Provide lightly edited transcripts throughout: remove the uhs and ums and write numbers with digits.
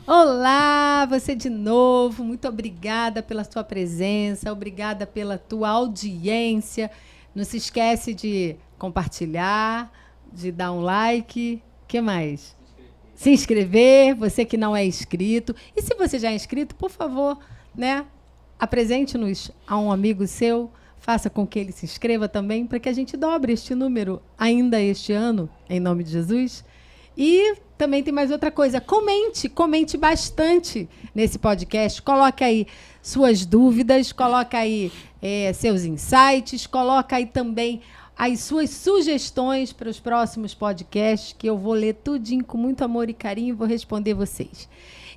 Olá, você de novo, muito obrigada pela sua presença, obrigada pela tua audiência. Não se esquece de compartilhar, de dar um like, o que mais? Se inscrever, você que não é inscrito. E se você já é inscrito, por favor, né, apresente-nos a um amigo seu, faça com que ele se inscreva também, para que a gente dobre este número ainda este ano, em nome de Jesus. E também tem mais outra coisa, comente bastante nesse podcast, coloque aí suas dúvidas, coloque aí seus insights, coloque aí também as suas sugestões para os próximos podcasts, que eu vou ler tudinho com muito amor e carinho e vou responder vocês.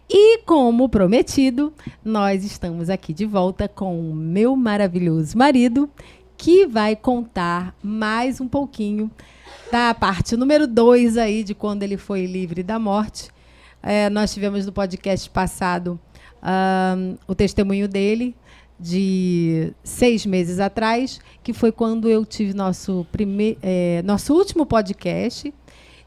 E, como prometido, nós estamos aqui de volta com o meu maravilhoso marido, que vai contar mais um pouquinho da parte número 2 aí, de quando ele foi livre da morte. Nós tivemos no podcast passado o testemunho dele, de 6 meses atrás, que foi quando eu tive nosso último podcast.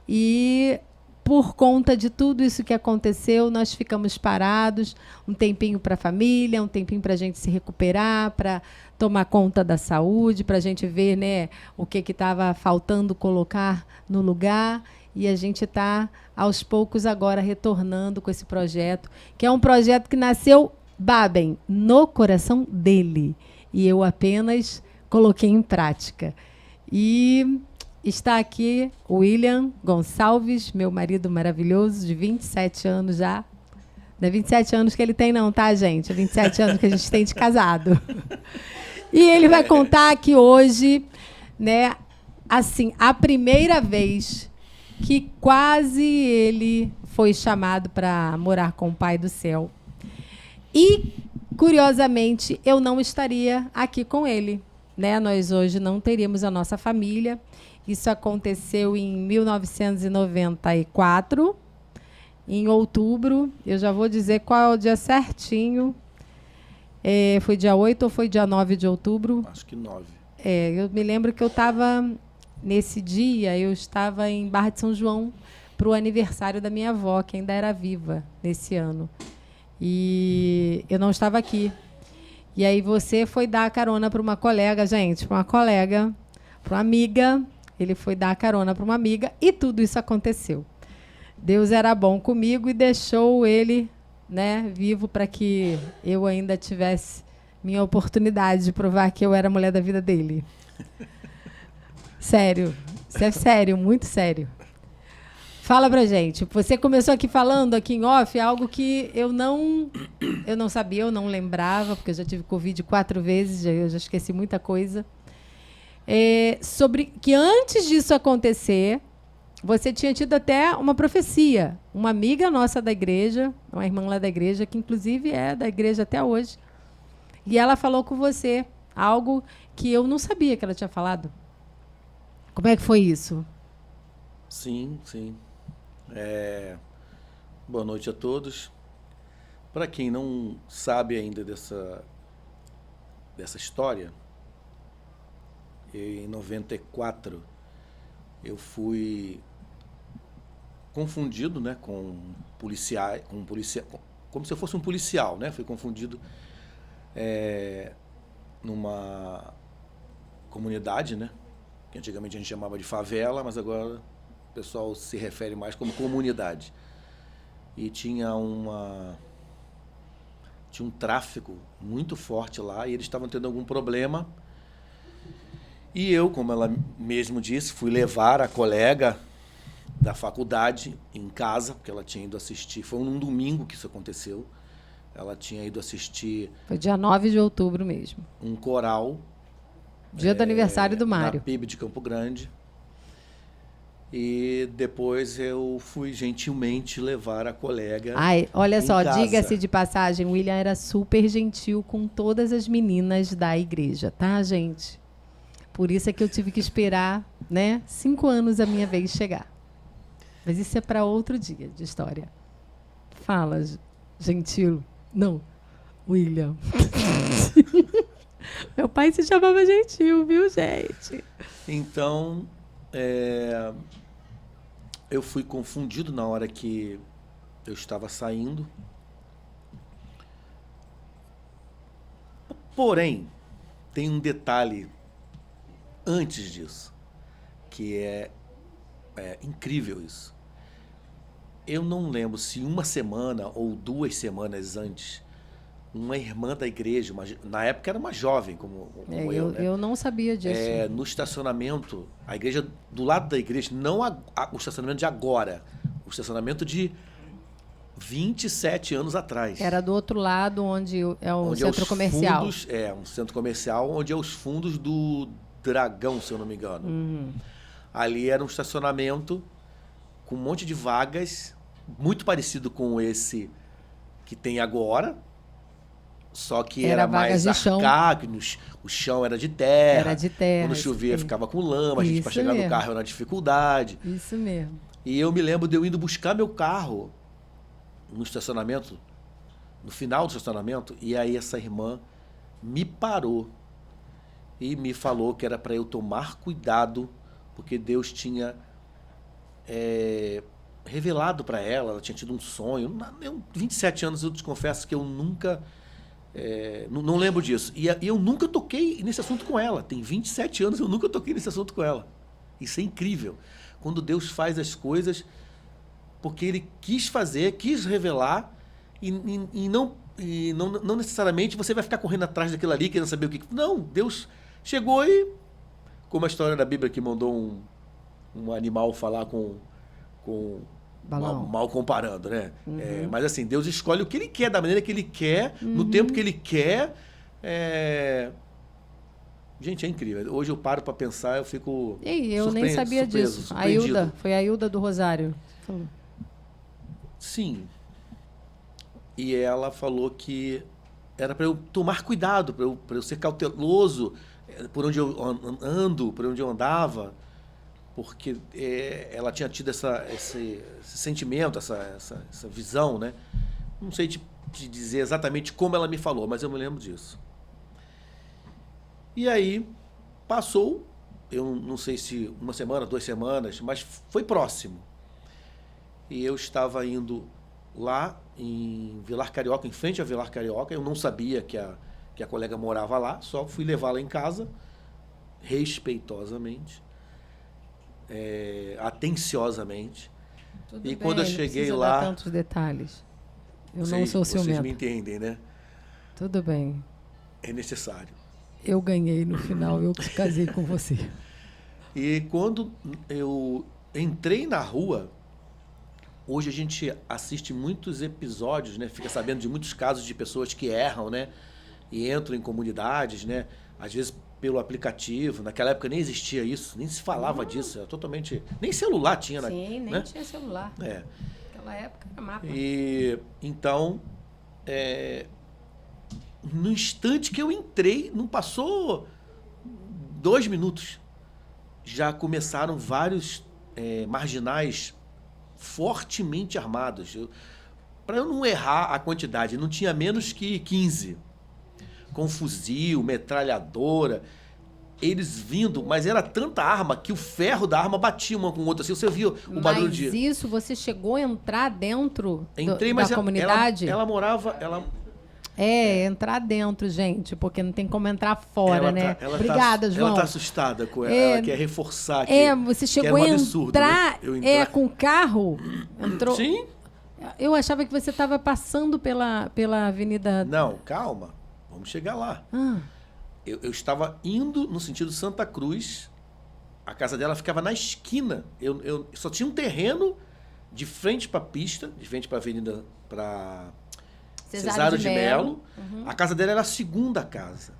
E, por conta de tudo isso que aconteceu, nós ficamos parados, um tempinho para a família, um tempinho para a gente se recuperar, para tomar conta da saúde, para a gente ver, né, o que estava faltando colocar no lugar. E a gente está, aos poucos, agora retornando com esse projeto, que é um projeto que nasceu, babem, no coração dele. E eu apenas coloquei em prática. E está aqui o William Gonçalves, meu marido maravilhoso, de 27 anos já. Não é 27 anos que ele tem, não, tá, gente? É 27 anos que a gente tem de casado. E ele vai contar aqui hoje, né, assim, a primeira vez que quase ele foi chamado para morar com o Pai do Céu. E, curiosamente, eu não estaria aqui com ele, né? Nós hoje não teríamos a nossa família. Isso aconteceu em 1994, em outubro. Eu já vou dizer qual é o dia certinho. Foi dia 8 ou foi dia 9 de outubro? Acho que 9. Eu me lembro que eu estava, nesse dia, eu estava em Barra de São João para o aniversário da minha avó, que ainda era viva nesse ano. E eu não estava aqui. E aí você foi dar carona para uma colega, gente, para uma amiga. Ele foi dar carona para uma amiga e tudo isso aconteceu. Deus era bom comigo e deixou ele, né, vivo, para que eu ainda tivesse minha oportunidade de provar que eu era a mulher da vida dele. Sério. Isso é sério, muito sério. Fala pra gente. Você começou aqui falando, aqui em off, algo que eu não sabia, eu não lembrava, porque eu já tive Covid 4 vezes, eu já esqueci muita coisa. Sobre que antes disso acontecer, você tinha tido até uma profecia. Uma amiga nossa da igreja, uma irmã lá da igreja, que inclusive é da igreja até hoje. E ela falou com você algo que eu não sabia que ela tinha falado. Como é que foi isso? Sim. Boa noite a todos. Para quem não sabe ainda dessa história, em 94 eu fui confundido, né, com policial, como se eu fosse um policial, né? Fui confundido numa comunidade, né? Que antigamente a gente chamava de favela, mas agora o pessoal se refere mais como comunidade. E tinha um tráfico muito forte lá e eles estavam tendo algum problema. E eu, como ela mesmo disse, fui levar a colega da faculdade em casa, porque ela tinha ido assistir. Foi num domingo que isso aconteceu. Ela tinha ido assistir... Foi dia 9 de outubro mesmo. Um coral. Dia do aniversário do Mário. Na PIB de Campo Grande. E depois eu fui gentilmente levar a colega. Ai, olha só, casa. Diga-se de passagem, o William era super gentil com todas as meninas da igreja, tá, gente? Por isso é que eu tive que esperar, né, 5 anos a minha vez chegar. Mas isso é para outro dia de história. Fala, gentil. Não, William. Meu pai se chamava Gentil, viu, gente? Então, eu fui confundido na hora que eu estava saindo. Porém, tem um detalhe antes disso, que é incrível isso. Eu não lembro se uma semana ou 2 semanas antes, uma irmã da igreja, na época era uma jovem como eu, né? Eu não sabia disso. No estacionamento, a igreja, do lado da igreja, não o estacionamento de agora, o estacionamento de 27 anos atrás. Era do outro lado, onde é o onde centro comercial. Fundos, um centro comercial, onde é os fundos do Dragão, se eu não me engano. Ali era um estacionamento com um monte de vagas, muito parecido com esse que tem agora, só que era mais arcaico, o chão era de terra. Era de terra. Quando chovia, ficava com lama, a gente para chegar no carro era uma dificuldade. Isso mesmo. E eu me lembro de eu indo buscar meu carro no estacionamento, no final do estacionamento, e aí essa irmã me parou e me falou que era para eu tomar cuidado, porque Deus tinha revelado para ela tinha tido um sonho. 27 anos, eu te confesso que eu nunca... não lembro disso. E eu nunca toquei nesse assunto com ela. Tem 27 anos, eu nunca toquei nesse assunto com ela. Isso é incrível. Quando Deus faz as coisas porque Ele quis fazer, quis revelar, e não necessariamente você vai ficar correndo atrás daquilo ali, querendo saber o que... Não, Deus chegou e... Como a história da Bíblia que mandou um animal falar com mal comparando, né? Mas assim, Deus escolhe o que Ele quer, da maneira que Ele quer, no tempo que Ele quer. Gente, é incrível. Hoje eu paro para pensar, eu fico eu nem sabia disso. Foi a Hilda do Rosário. Falou. Sim. E ela falou que era para eu tomar cuidado, para eu ser cauteloso por onde eu ando, por onde eu andava, porque ela tinha tido esse sentimento, essa visão, né? Não sei te dizer exatamente como ela me falou, mas eu me lembro disso. E aí, passou, eu não sei se 1 semana, 2 semanas, mas foi próximo. E eu estava indo lá em Vilar Carioca, em frente a Vilar Carioca. Eu não sabia que a colega morava lá, só fui levá-la em casa, respeitosamente, atenciosamente. Tudo e bem, quando eu cheguei não lá... dar tantos detalhes. Eu não sou ciumenta. Vocês me entendem, né? Tudo bem. É necessário. Eu ganhei no final, eu que casei com você. E quando eu entrei na rua, hoje a gente assiste muitos episódios, né? Fica sabendo de muitos casos de pessoas que erram, né? E entram em comunidades, né? Às vezes pelo aplicativo. Naquela época nem existia isso, nem se falava disso. Era totalmente... Nem celular tinha. Sim, nem tinha celular. Naquela época era mapa. E então... no instante que eu entrei, não passou 2 minutos, já começaram vários marginais fortemente armados. Para eu não errar a quantidade, não tinha menos que 15. Com fuzil, metralhadora, eles vindo, mas era tanta arma que o ferro da arma batia uma com a outra. Assim, você viu o barulho de... Mas isso, você chegou a entrar dentro mas da comunidade? Ela morava... entrar dentro, gente, porque não tem como entrar fora, né? Obrigada, João. Ela tá assustada com ela quer reforçar que você chegou a entrar, né? Com o carro, entrou... Sim. Eu achava que você estava passando pela avenida... Não, calma, vamos chegar lá. Eu estava indo no sentido Santa Cruz, a casa dela ficava na esquina, eu só tinha um terreno de frente para a pista, de frente para a avenida, para... Cesário de Melo. A casa dela era a segunda casa.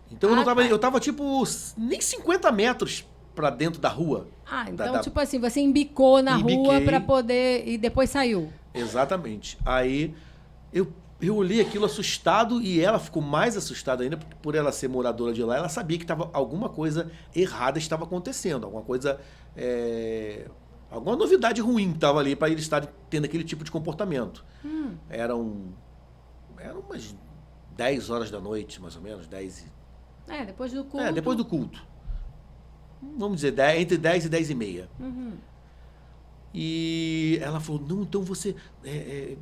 Então eu tava tipo nem 50 metros para dentro da rua. Então tipo assim, você embicou na rua para poder... E depois saiu. Exatamente. Aí eu olhei aquilo assustado e ela ficou mais assustada ainda por ela ser moradora de lá. Ela sabia que alguma coisa errada estava acontecendo. Alguma coisa... alguma novidade ruim estava ali para eles estarem tendo aquele tipo de comportamento. Eram umas 10 horas da noite, mais ou menos, 10 depois do culto. Depois do culto. vamos dizer, entre 10 e 10 e meia. E ela falou, não, então você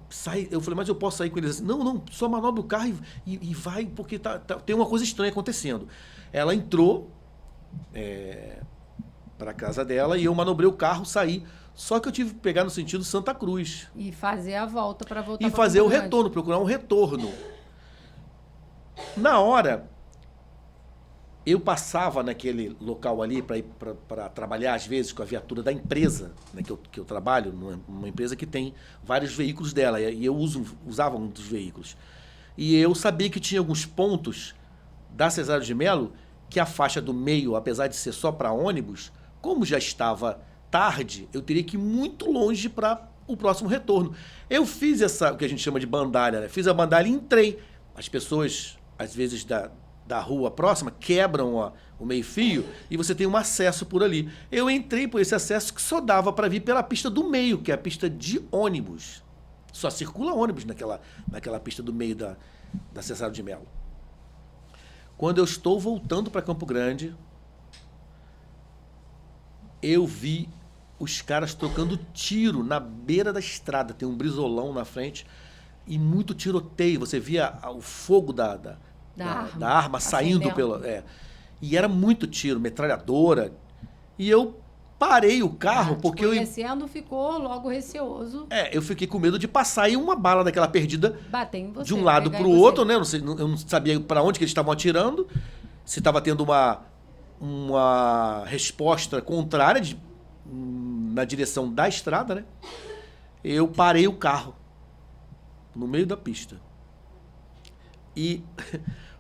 sai. Eu falei, mas eu posso sair com eles assim? Não, não, só manobra o carro e vai, porque tem uma coisa estranha acontecendo. Ela entrou para casa dela e eu manobrei o carro, saí. Só que eu tive que pegar no sentido Santa Cruz. E fazer a volta para voltar E pra fazer o Campo Grande. retorno, procurar um retorno. Na hora, eu passava naquele local ali para ir para trabalhar, às vezes, com a viatura da empresa, né, que eu trabalho, numa empresa que tem vários veículos dela, e eu usava um dos veículos. E eu sabia que tinha alguns pontos da Cesário de Melo que a faixa do meio, apesar de ser só para ônibus, como já estava tarde, eu teria que ir muito longe para o próximo retorno. Eu fiz o que a gente chama de bandalha, né? Fiz a bandalha e entrei. As pessoas, às vezes, da rua próxima, quebram o meio-fio e você tem um acesso por ali. Eu entrei por esse acesso que só dava para vir pela pista do meio, que é a pista de ônibus. Só circula ônibus naquela pista do meio da Cesário de Melo. Quando eu estou voltando para Campo Grande, eu vi os caras trocando tiro na beira da estrada. Tem um brisolão na frente e muito tiroteio. Você via o fogo da arma saindo pelo... E era muito tiro, metralhadora. E eu parei o carro porque conhecendo, ficou logo receoso. eu fiquei com medo de passar e uma bala daquela perdida bater em você, de um lado para o outro, né? Eu não sabia para onde que eles estavam atirando. Se estava tendo uma resposta contrária na direção da estrada, né? Eu parei o carro no meio da pista. E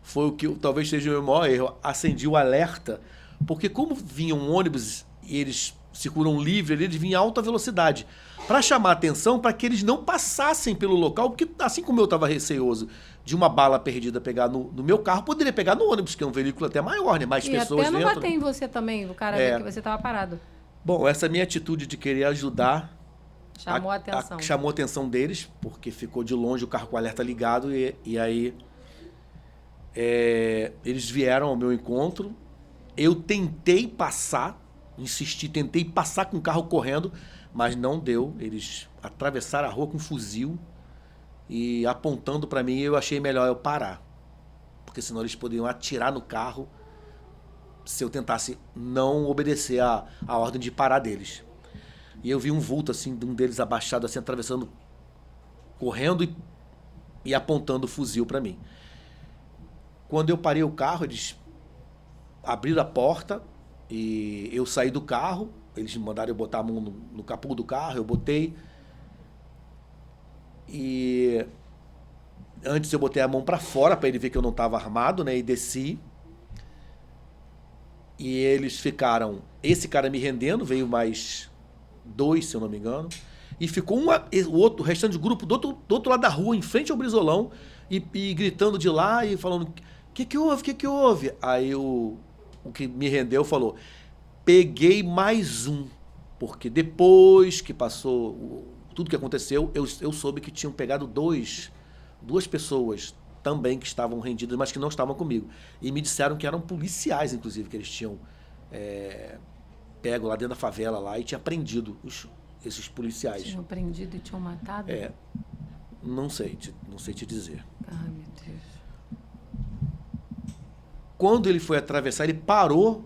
foi o que talvez seja o meu maior erro. Acendi o alerta, porque como vinha um ônibus e eles circulam livre, eles vinham em alta velocidade, para chamar a atenção para que eles não passassem pelo local, porque assim como eu estava receoso de uma bala perdida pegar no meu carro, poderia pegar no ônibus, que é um veículo até maior, né? Mais pessoas dentro. E até não bater em você também, o cara viu que você estava parado. Bom, essa minha atitude de querer ajudar chamou a atenção. Chamou a atenção deles, porque ficou de longe o carro com o alerta ligado e aí eles vieram ao meu encontro. Eu tentei passar, tentei passar com o carro correndo, mas não deu. Eles atravessaram a rua com um fuzil e apontando para mim, eu achei melhor eu parar, porque senão eles poderiam atirar no carro se eu tentasse não obedecer a ordem de parar deles. E eu vi um vulto, assim, de um deles abaixado, assim, atravessando, correndo e apontando o fuzil para mim. Quando eu parei o carro, eles abriram a porta e eu saí do carro. Eles mandaram eu botar a mão no capô do carro, eu botei. E antes eu botei a mão para fora para ele ver que eu não estava armado, né? E desci. E eles ficaram... Esse cara me rendendo, veio mais 2, se eu não me engano. E ficou o restante do grupo do outro lado da rua, em frente ao brisolão, e gritando de lá e falando: o que houve? O que houve? Aí o que me rendeu falou: peguei mais um. Porque depois que passou tudo que aconteceu, eu soube que tinham pegado duas pessoas também que estavam rendidas, mas que não estavam comigo. E me disseram que eram policiais, inclusive, que eles tinham pego lá dentro da favela lá e tinha prendido esses policiais. Tinham prendido e tinham matado? Não sei te dizer. Ai, meu Deus. Quando ele foi atravessar, ele parou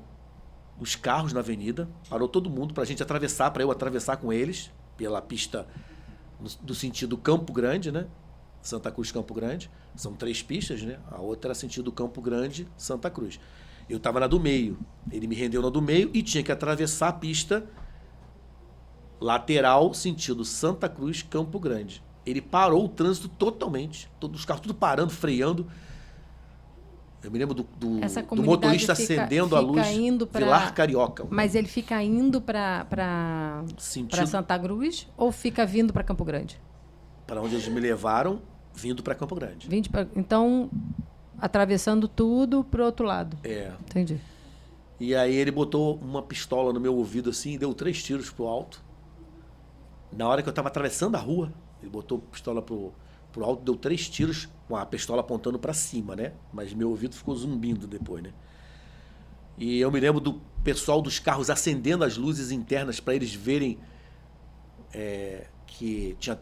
os carros na avenida, parou todo mundo pra gente atravessar, pra eu atravessar com eles, pela pista do sentido Campo Grande, né? Santa Cruz, Campo Grande. São 3 pistas, né? A outra era sentido Campo Grande, Santa Cruz. Eu estava na do meio. Ele me rendeu na do meio e tinha que atravessar a pista lateral, sentido Santa Cruz, Campo Grande. Ele parou o trânsito totalmente. Todos os carros tudo parando, freando. Eu me lembro do motorista acendendo a luz. Vilar Carioca. Mas ele fica indo para Santa Cruz ou fica vindo para Campo Grande? Para onde eles me levaram, vindo para Campo Grande. Então, atravessando tudo pro outro lado. Entendi. E aí ele botou uma pistola no meu ouvido assim e deu 3 tiros pro alto. Na hora que eu estava atravessando a rua, ele botou a pistola pro alto, deu 3 tiros com a pistola apontando para cima, né? Mas meu ouvido ficou zumbindo depois, né? E eu me lembro pessoal dos carros acendendo as luzes internas para eles verem que tinha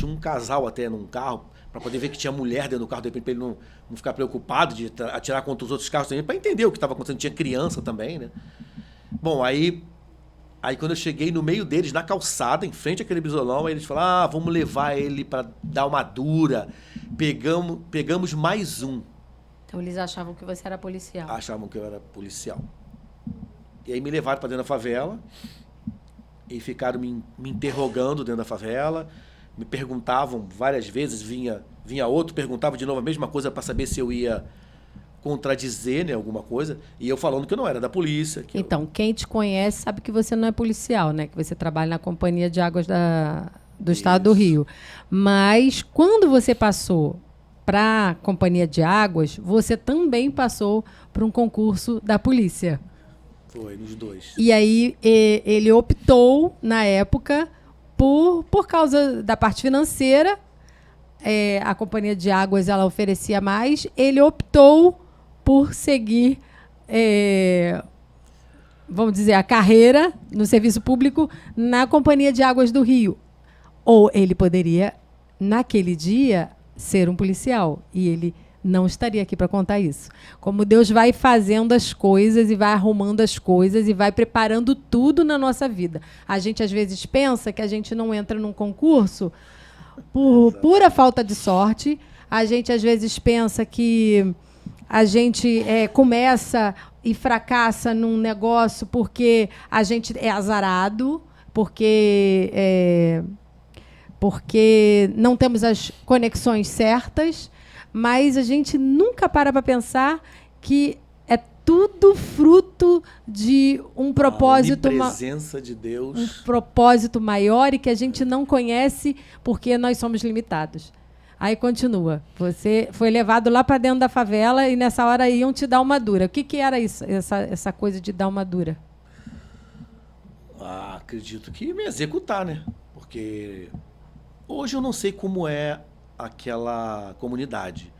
um casal até num carro, para poder ver que tinha mulher dentro do carro, de repente, para ele não ficar preocupado de atirar contra os outros carros também, para entender o que estava acontecendo. Tinha criança também, né? Bom, aí quando eu cheguei no meio deles, na calçada, em frente àquele bisolão, aí eles falaram, vamos levar ele para dar uma dura. Pegamos mais um. Então eles achavam que você era policial. Achavam que eu era policial. E aí me levaram para dentro da favela e ficaram me interrogando dentro da favela. Me perguntavam várias vezes, vinha outro, perguntava de novo a mesma coisa para saber se eu ia contradizer, né, alguma coisa, e eu falando que eu não era da polícia. Então, quem te conhece sabe que você não é policial, né? Que você trabalha na Companhia de Águas do Estado do Rio. Mas quando você passou para a Companhia de Águas, você também passou por um concurso da polícia. Foi, nos dois. E aí ele optou, na época, por causa da parte financeira, a Companhia de Águas ela oferecia mais, ele optou por seguir, vamos dizer, a carreira no serviço público na Companhia de Águas do Rio. Ou ele poderia, naquele dia, ser um policial. E ele não estaria aqui para contar isso. Como Deus vai fazendo as coisas e vai arrumando as coisas e vai preparando tudo na nossa vida. A gente, às vezes, pensa que a gente não entra num concurso por pura falta de sorte. A gente, às vezes, pensa que a gente começa e fracassa num negócio porque a gente é azarado, porque não temos as conexões certas, mas a gente nunca para pensar que é tudo fruto de um propósito, presença de Deus, um propósito maior e que a gente não conhece porque nós somos limitados. Aí continua. Você foi levado lá para dentro da favela e nessa hora iam te dar uma dura. O que era isso, essa coisa de dar uma dura? Acredito que me executar, né? Porque hoje eu não sei como é aquela comunidade,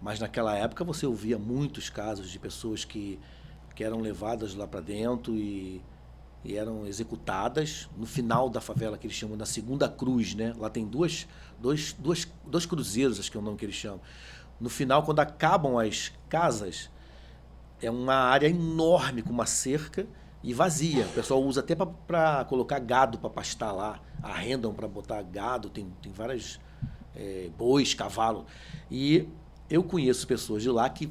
mas naquela época você ouvia muitos casos de pessoas que eram levadas lá para dentro e eram executadas no final da favela, que eles chamam da Segunda Cruz, né? Lá tem dois cruzeiros, acho que é o nome que eles chamam. No final, quando acabam as casas, é uma área enorme com uma cerca e vazia. O pessoal usa até para colocar gado para pastar lá, arrendam para botar gado, tem várias bois, cavalo. E eu conheço pessoas de lá que,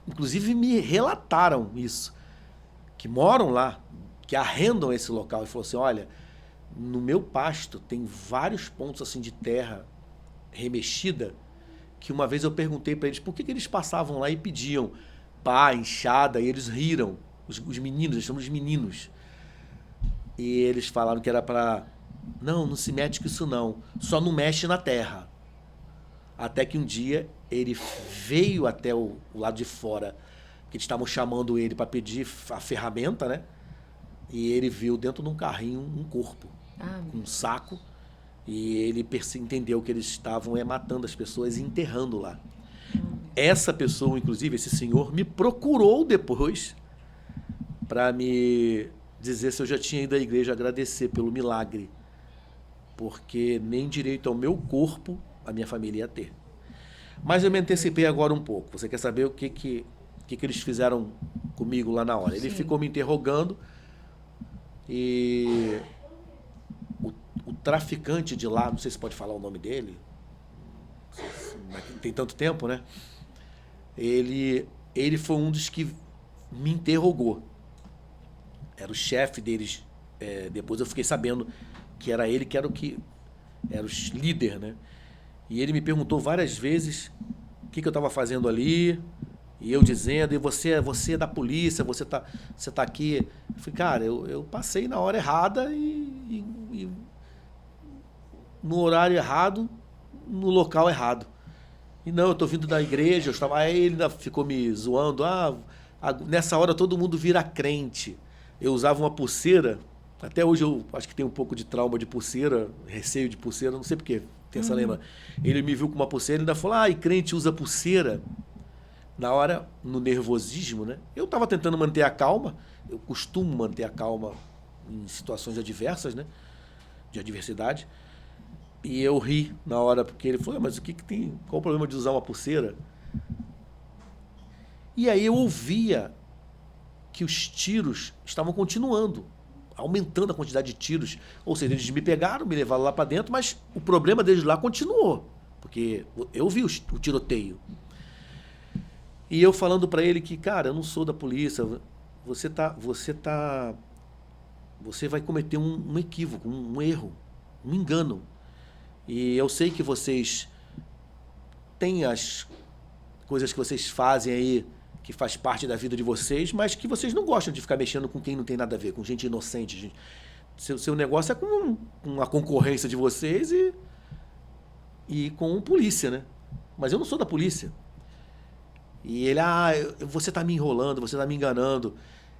inclusive, me relataram isso, que moram lá, que arrendam esse local e falou assim, olha, no meu pasto tem vários pontos assim de terra remexida, que uma vez eu perguntei para eles por que eles passavam lá e pediam pá, enxada, e eles riram, os meninos, eles chamam de meninos. E eles falaram que era para, não se mete com isso não, só não mexe na terra. Até que um dia ele veio até o lado de fora, que eles estavam chamando ele para pedir a ferramenta, né? E ele viu dentro de um carrinho um corpo, com um saco, e ele entendeu que eles estavam matando as pessoas e enterrando lá. Essa pessoa, inclusive, esse senhor, me procurou depois para me dizer se eu já tinha ido à igreja agradecer pelo milagre, porque nem direito ao meu corpo a minha família ia ter. Mas eu me antecipei agora um pouco. Você quer saber o que eles fizeram comigo lá na hora? Ele ficou me interrogando e o traficante de lá, não sei se pode falar o nome dele, tem tanto tempo, né? Ele foi um dos que me interrogou. Era o chefe deles. Depois eu fiquei sabendo que era ele que era era o líder, né? E ele me perguntou várias vezes o que eu estava fazendo ali, e eu dizendo, e você é da polícia, você tá aqui. Eu falei, cara, eu passei na hora errada e no horário errado, no local errado. E não, eu estou vindo da igreja, aí ele ainda ficou me zoando, nessa hora todo mundo vira crente. Eu usava uma pulseira, até hoje eu acho que tenho um pouco de trauma de pulseira, receio de pulseira, não sei porquê, tem essa lembra. Ele me viu com uma pulseira e ainda falou, e crente usa pulseira? na hora, no nervosismo, né? Eu estava tentando manter a calma, eu costumo manter a calma em situações adversas, né? De adversidade. E eu ri na hora, porque ele falou, mas o que tem? Qual o problema de usar uma pulseira? E aí eu ouvia que os tiros estavam continuando, aumentando a quantidade de tiros. Ou seja, eles me pegaram, me levaram lá para dentro, mas o problema deles lá continuou, porque eu vi o tiroteio. E eu falando para ele que, cara, eu não sou da polícia, você vai cometer um equívoco, um erro, um engano. E eu sei que vocês têm as coisas que vocês fazem aí, que faz parte da vida de vocês, mas que vocês não gostam de ficar mexendo com quem não tem nada a ver, com gente inocente. Gente. Seu negócio é com a concorrência de vocês e com polícia, né? Mas eu não sou da polícia. E ele, você tá me enrolando, você tá me enganando.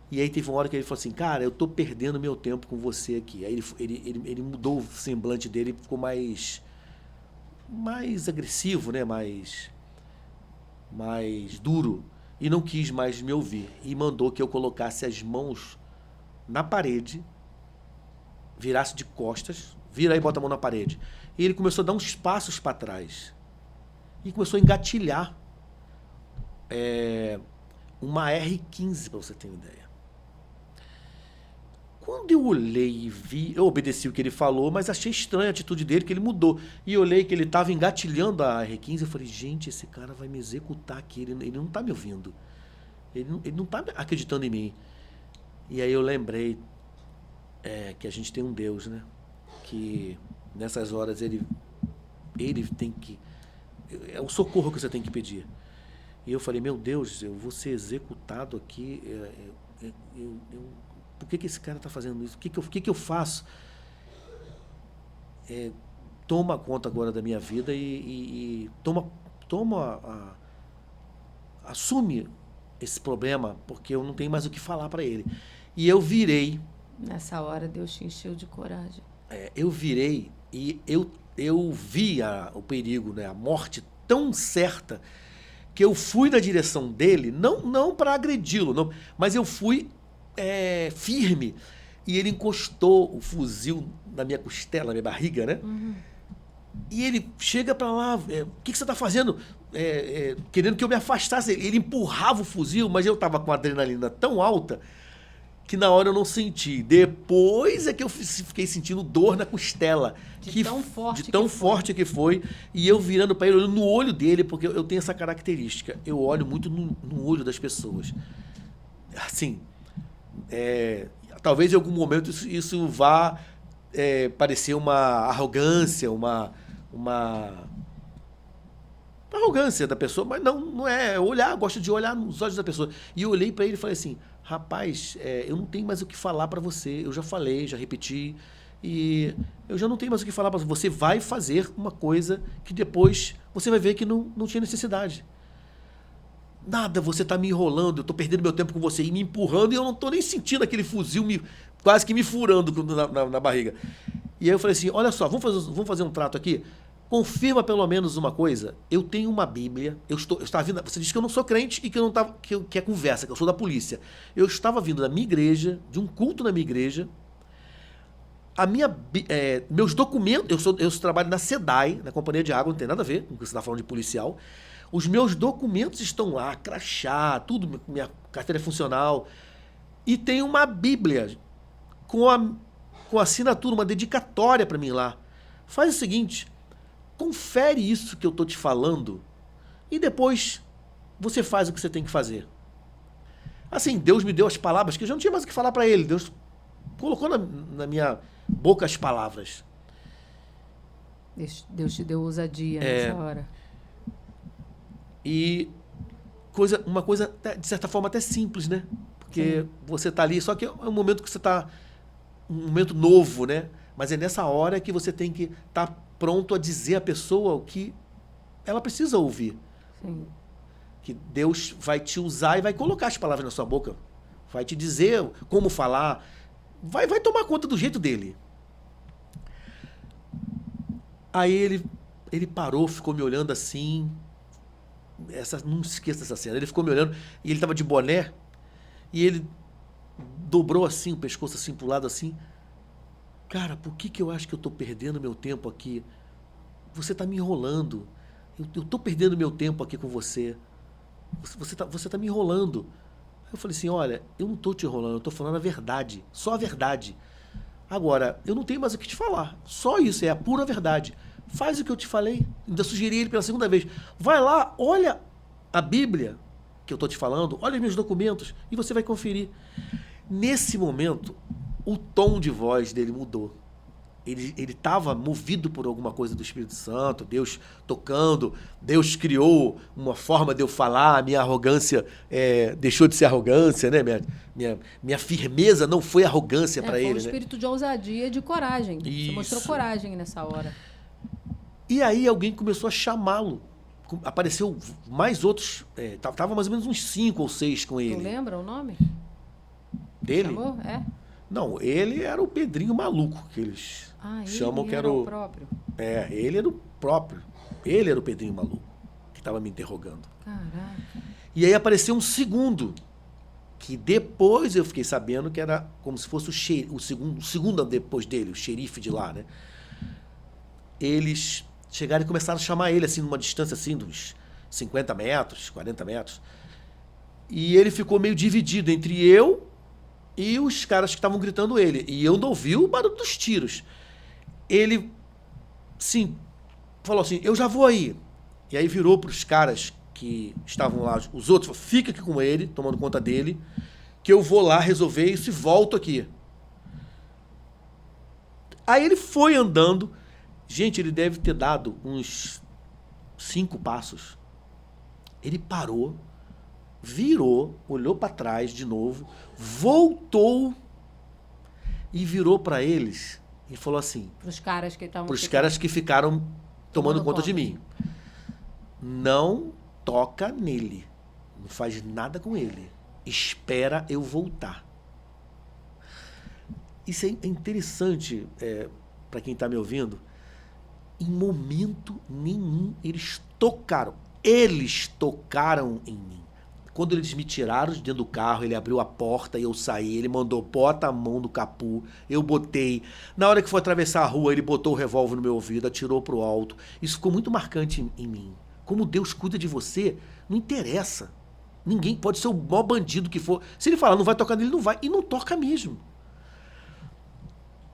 E aí teve uma hora que ele falou assim, cara, eu tô perdendo meu tempo com você aqui. Aí ele mudou o semblante dele, ficou mais agressivo, né? Mais duro. E não quis mais me ouvir. E mandou que eu colocasse as mãos na parede, virasse de costas, vira aí e bota a mão na parede. E ele começou a dar uns passos para trás. E começou a engatilhar uma R15, para você ter uma ideia. Quando eu olhei e vi, eu obedeci o que ele falou, mas achei estranha a atitude dele, que ele mudou. E olhei que ele estava engatilhando a R15, eu falei, gente, esse cara vai me executar aqui, ele não está me ouvindo. Ele não está acreditando em mim. E aí eu lembrei que a gente tem um Deus, né? Que nessas horas ele tem que... É o socorro que você tem que pedir. E eu falei, meu Deus, eu vou ser executado aqui, por que esse cara está fazendo isso? O que eu faço? Toma conta agora da minha vida e assume esse problema, porque eu não tenho mais o que falar para ele. E eu virei. Nessa hora Deus te encheu de coragem. Eu virei e eu vi o perigo, né? A morte tão certa, que eu fui na direção dele, não para agredi-lo, não, mas eu fui firme. E ele encostou o fuzil na minha costela, na minha barriga, né? Uhum. E ele chega para lá, o que você está fazendo? Querendo que eu me afastasse. Ele empurrava o fuzil, mas eu estava com a adrenalina tão alta que na hora eu não senti. Depois é que eu fiquei sentindo dor na costela. De tão forte que foi. E eu virando para ele, olhando no olho dele, porque eu tenho essa característica. Eu olho muito no olho das pessoas. Assim, talvez em algum momento isso vá parecer uma arrogância, uma arrogância da pessoa, mas não é. Olhar, gosto de olhar nos olhos da pessoa. E eu olhei para ele e falei assim, rapaz, eu não tenho mais o que falar para você. Eu já falei, já repeti, e eu já não tenho mais o que falar para você. Você vai fazer uma coisa que depois você vai ver que não tinha necessidade. Nada, você tá me enrolando, eu tô perdendo meu tempo com você e me empurrando, e eu não tô nem sentindo aquele fuzil quase que me furando na barriga. E aí eu falei assim, olha só, vamos fazer um trato aqui? Confirma pelo menos uma coisa. Eu tenho uma Bíblia. Eu estava vindo. Você disse que eu não sou crente e que é conversa, que eu sou da polícia. Eu estava vindo da minha igreja, de um culto na minha igreja. Meus documentos. Eu trabalho na SEDAI, na Companhia de Água, não tem nada a ver com o que você está falando de policial. Os meus documentos estão lá, crachá, tudo, minha carteira funcional. E tem uma Bíblia com assinatura, uma dedicatória para mim lá. Faz o seguinte. Confere isso que eu estou te falando e depois você faz o que você tem que fazer. Assim, Deus me deu as palavras que eu já não tinha mais o que falar para ele. Deus colocou na minha boca as palavras. Deus te deu ousadia nessa hora. E uma coisa, de certa forma, até simples, né? Porque você está ali, só que é um momento que você está... Um momento novo, né? Mas é nessa hora que você tem que estar pronto a dizer à pessoa o que ela precisa ouvir. Sim. Que Deus vai te usar e vai colocar as palavras na sua boca. Vai te dizer como falar. Vai tomar conta do jeito dele. Aí ele parou, ficou me olhando assim. não esqueça dessa cena. Ele ficou me olhando e ele estava de boné e ele dobrou assim, o pescoço assim pro lado assim. Cara, por que eu acho que eu tô perdendo meu tempo aqui? Você tá me enrolando. Eu tô perdendo meu tempo aqui com você. Você tá me enrolando. Eu falei assim, olha, eu não tô te enrolando, eu tô falando a verdade. Só a verdade. Agora, eu não tenho mais o que te falar. Só isso, é a pura verdade. Faz o que eu te falei. Ainda sugeri ele pela segunda vez. Vai lá, olha a Bíblia que eu tô te falando, olha os meus documentos e você vai conferir. Nesse momento, o tom de voz dele mudou. Ele estava movido por alguma coisa do Espírito Santo, Deus tocando, Deus criou uma forma de eu falar, a minha arrogância deixou de ser arrogância, né? Minha firmeza não foi arrogância para ele. Foi um espírito de ousadia e de coragem. Isso. Você mostrou coragem nessa hora. E aí alguém começou a chamá-lo. Apareceu mais outros, tava mais ou menos uns 5 ou 6 com ele. Tu lembra o nome dele? Chamou? Não, ele era o Pedrinho Maluco, que eles chamam que era o próprio. Ele era o próprio. Ele era o Pedrinho Maluco, que estava me interrogando. Caraca. E aí apareceu um segundo, que depois eu fiquei sabendo que era como se fosse o segundo depois dele, o xerife de lá, né? Eles chegaram e começaram a chamar ele, assim, numa distância, assim, dos 50 metros, 40 metros. E ele ficou meio dividido entre eu e os caras que estavam gritando ele. E eu não ouvi o barulho dos tiros. Ele, sim, falou assim, eu já vou aí. E aí virou para os caras que estavam lá, os outros, falou, fica aqui com ele, tomando conta dele, que eu vou lá resolver isso e volto aqui. Aí ele foi andando. Gente, ele deve ter dado uns 5 passos. Ele parou, virou, olhou para trás de novo, voltou e virou para eles e falou assim... Para os caras que estavam... Para os caras que ficaram tomando conta de mim. Não toca nele. Não faz nada com ele. Espera eu voltar. Isso é interessante para quem está me ouvindo. Em momento nenhum eles tocaram. Eles tocaram em mim. Quando eles me tiraram de dentro do carro, ele abriu a porta e eu saí. Ele mandou, bota a mão no capô. Eu botei. Na hora que foi atravessar a rua, ele botou o revólver no meu ouvido, atirou pro alto. Isso ficou muito marcante em mim. Como Deus cuida de você, não interessa. Ninguém pode ser o maior bandido que for. Se ele falar, não vai tocar nele, não vai. E não toca mesmo.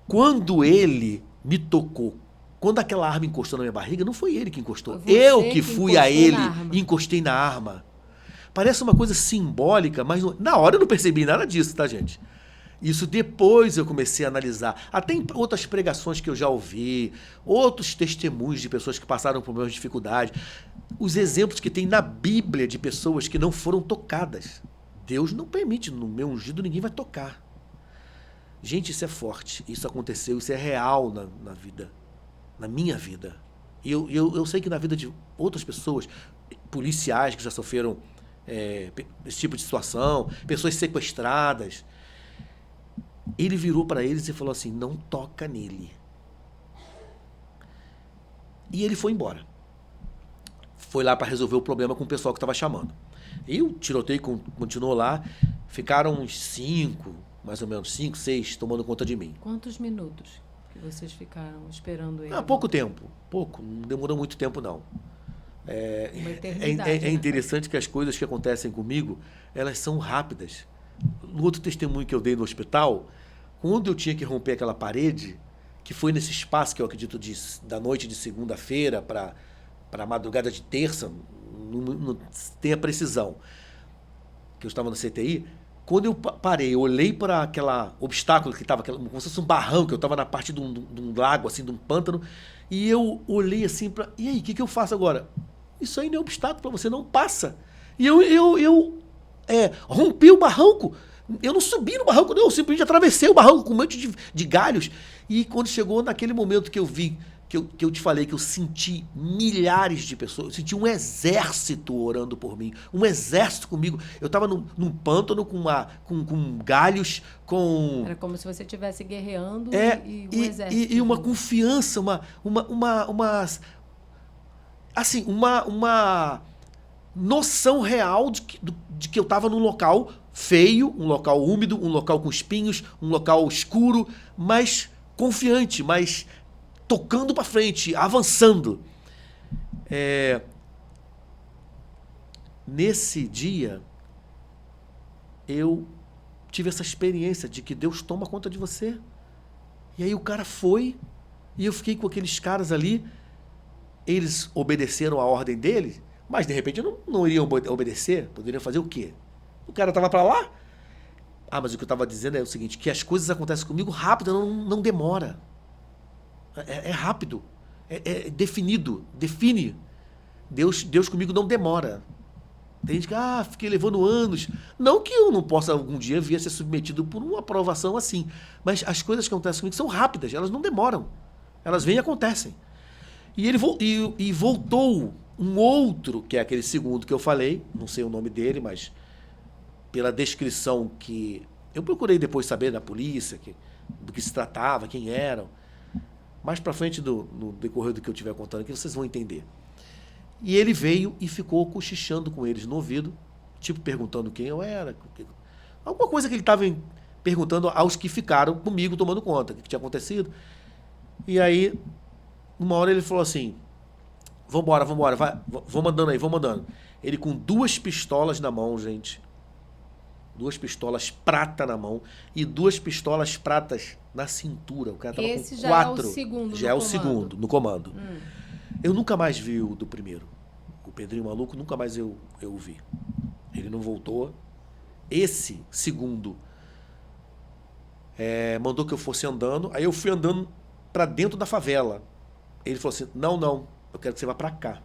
Quando ele me tocou, quando aquela arma encostou na minha barriga, não foi ele que encostou. Eu que fui a ele e encostei na arma. Parece uma coisa simbólica, mas na hora eu não percebi nada disso, tá, gente? Isso depois eu comecei a analisar. Até em outras pregações que eu já ouvi, outros testemunhos de pessoas que passaram por mesmas dificuldades, os exemplos que tem na Bíblia de pessoas que não foram tocadas. Deus não permite, no meu ungido ninguém vai tocar. Gente, isso é forte, isso aconteceu, isso é real na vida, na minha vida. E eu sei que na vida de outras pessoas, policiais que já sofreram esse tipo de situação, pessoas sequestradas, ele virou para eles e falou assim, não toca nele. E ele foi embora. Foi lá para resolver o problema com o pessoal que estava chamando. E o tiroteio continuou lá, ficaram uns 5, mais ou menos 5, 6, tomando conta de mim. Quantos minutos que vocês ficaram esperando ele? Pouco tempo, não demorou muito tempo não. Uma eternidade, é interessante que as coisas que acontecem comigo, elas são rápidas. No outro testemunho que eu dei no hospital, quando eu tinha que romper aquela parede, que foi nesse espaço que eu acredito da noite de segunda-feira para a madrugada de terça, não tem a precisão, que eu estava no CTI, quando eu parei, eu olhei para aquele obstáculo que estava, como se fosse um barranco, eu estava na parte de um lago, assim, de um pântano, e eu olhei assim para... E aí, o que eu faço agora? Isso aí não é obstáculo para você, não passa. E eu rompi o barranco. Eu não subi no barranco, não. Eu simplesmente atravessei o barranco com um monte de galhos. E quando chegou naquele momento que eu vi, que eu te falei, que eu senti milhares de pessoas, eu senti um exército orando por mim, um exército comigo. Eu estava num pântano com galhos, com... Era como se você estivesse guerreando e um exército. E uma confiança, noção real de que eu estava num local feio, um local úmido, um local com espinhos, um local escuro, mas confiante, mas tocando para frente, avançando. Nesse dia, eu tive essa experiência de que Deus toma conta de você. E aí o cara foi, e eu fiquei com aqueles caras ali, eles obedeceram a ordem deles, mas de repente não iriam obedecer, poderiam fazer o quê? O cara estava para lá. Mas o que eu estava dizendo é o seguinte, que as coisas acontecem comigo rápido, não demora. É rápido, é definido, define. Deus comigo não demora. Tem gente que, fiquei levando anos. Não que eu não possa algum dia vir a ser submetido por uma aprovação assim, mas as coisas que acontecem comigo são rápidas, elas não demoram. Elas vêm e acontecem. E voltou um outro, que é aquele segundo que eu falei, não sei o nome dele, mas pela descrição que eu procurei depois saber da polícia, do que se tratava, quem eram. Mais pra frente, no decorrer do que eu estiver contando aqui, vocês vão entender. E ele veio e ficou cochichando com eles no ouvido, tipo perguntando quem eu era, alguma coisa que ele estava perguntando aos que ficaram comigo tomando conta, o que tinha acontecido. E aí, uma hora ele falou assim, vambora, vamos andando. Ele com 2 pistolas na mão, gente. 2 pistolas prata na mão e 2 pistolas pratas na cintura. O cara tava Esse com já 4. É o segundo já é o segundo no comando. Eu nunca mais vi o do primeiro. O Pedrinho Maluco, nunca mais eu o vi. Ele não voltou. Esse segundo mandou que eu fosse andando. Aí eu fui andando para dentro da favela. Ele falou assim, não, eu quero que você vá para cá.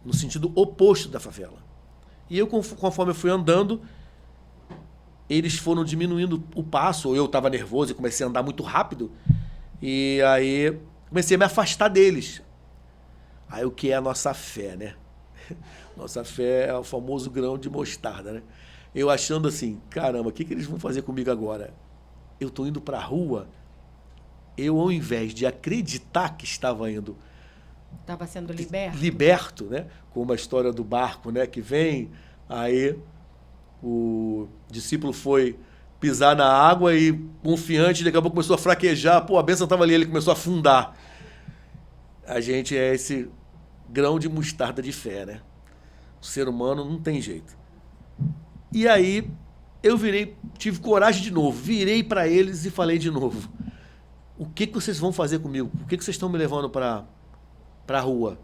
No sentido oposto da favela. E eu, conforme eu fui andando, eles foram diminuindo o passo, ou eu estava nervoso e comecei a andar muito rápido, e aí comecei a me afastar deles. Aí o que é a nossa fé, né? Nossa fé é o famoso grão de mostarda, né? Eu achando assim, caramba, o que eles vão fazer comigo agora? Eu tô indo pra rua, eu ao invés de acreditar que estava indo... Estava sendo liberto? Liberto, né? Como a história do barco, né? Que vem, aí o discípulo foi pisar na água e confiante, daqui a pouco começou a fraquejar, a bênção estava ali, ele começou a afundar. A gente é esse grão de mostarda de fé, né? O ser humano não tem jeito. E aí eu tive coragem de novo, virei para eles e falei de novo, o que vocês vão fazer comigo? Por que vocês estão me levando para a rua?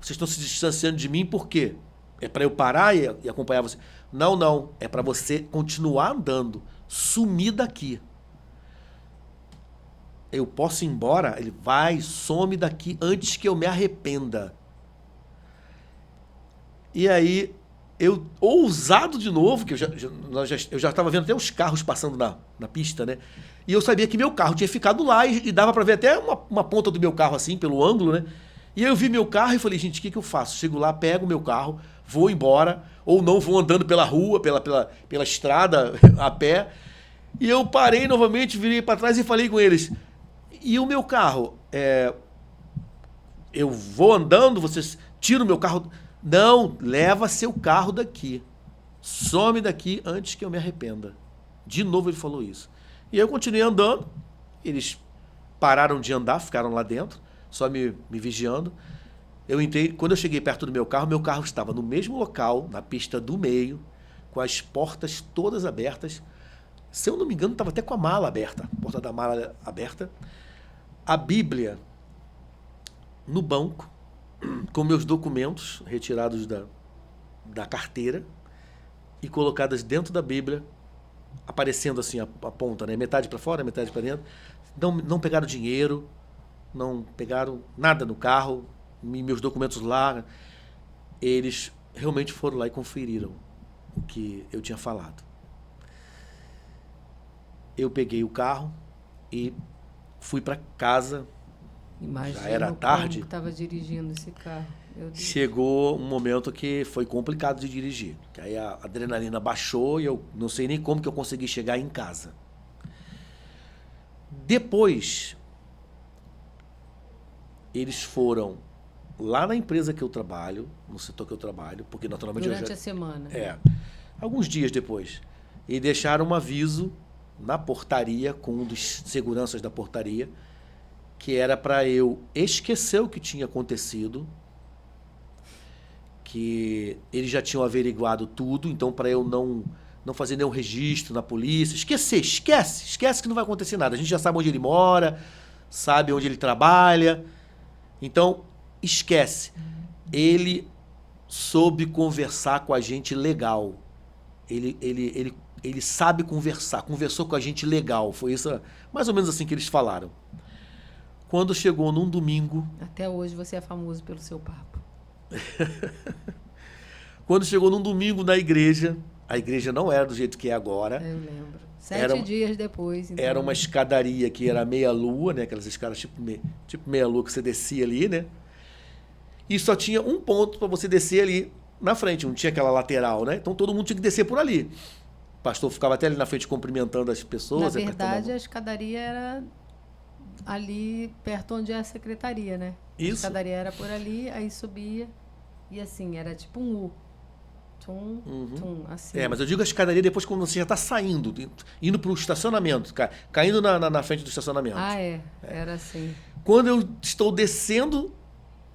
Vocês estão se distanciando de mim por quê? É para eu parar e acompanhar você? Não. É para você continuar andando. Sumir daqui. Eu posso ir embora? Ele vai, some daqui antes que eu me arrependa. E aí, eu, ousado de novo, que eu já estava vendo até os carros passando na pista, né? E eu sabia que meu carro tinha ficado lá e dava para ver até uma ponta do meu carro assim, pelo ângulo, né? E aí eu vi meu carro e falei, gente, o que eu faço? Chego lá, pego o meu carro, vou embora, ou não, vou andando pela rua, pela estrada, a pé. E eu parei novamente, virei para trás e falei com eles, e o meu carro? Eu vou andando, vocês tiram o meu carro? Não, leva seu carro daqui. Some daqui antes que eu me arrependa. De novo ele falou isso. E eu continuei andando, eles pararam de andar, ficaram lá dentro, só me vigiando. Eu entrei, quando eu cheguei perto do meu carro estava no mesmo local, na pista do meio, com as portas todas abertas. Se eu não me engano, estava até com a mala aberta, a porta da mala aberta. A Bíblia no banco, com meus documentos retirados da carteira e colocadas dentro da Bíblia, aparecendo assim a ponta, né? Metade para fora, metade para dentro. Não pegaram dinheiro, não pegaram nada no carro, meus documentos lá. Eles realmente foram lá e conferiram o que eu tinha falado. Eu peguei o carro e fui para casa. Imagina, já era tarde. Como estava dirigindo esse carro. Chegou um momento que foi complicado de dirigir. Que aí a adrenalina baixou e eu não sei nem como que eu consegui chegar em casa. Depois, eles foram lá na empresa que eu trabalho, no setor que eu trabalho, porque naturalmente Durante a semana. Alguns dias depois. E deixaram um aviso na portaria, com um dos seguranças da portaria, que era para eu esquecer o que tinha acontecido, que eles já tinham averiguado tudo, então para eu não fazer nenhum registro na polícia. Esquece que não vai acontecer nada. A gente já sabe onde ele mora, sabe onde ele trabalha. Então, esquece. Ele soube conversar com a gente legal. Ele sabe conversar, conversou com a gente legal. Foi isso, mais ou menos assim que eles falaram. Quando chegou num domingo... Até hoje você é famoso pelo seu papo. Quando chegou num domingo na igreja, a igreja não era do jeito que é agora. Eu lembro. 7 dias depois. Então... Era uma escadaria que era meia-lua, né? Aquelas escadas tipo meia-lua que você descia ali, né? E só tinha um ponto para você descer ali na frente, não tinha aquela lateral, né? Então todo mundo tinha que descer por ali. O pastor ficava até ali na frente cumprimentando as pessoas. Na verdade, a escadaria era ali perto onde é a secretaria, né? Isso. A escadaria era por ali, aí subia e assim, era tipo um U. Tum, assim. Mas eu digo a escadaria depois quando você já está saindo, indo para o estacionamento, caindo na frente do estacionamento. Era assim. Quando eu estou descendo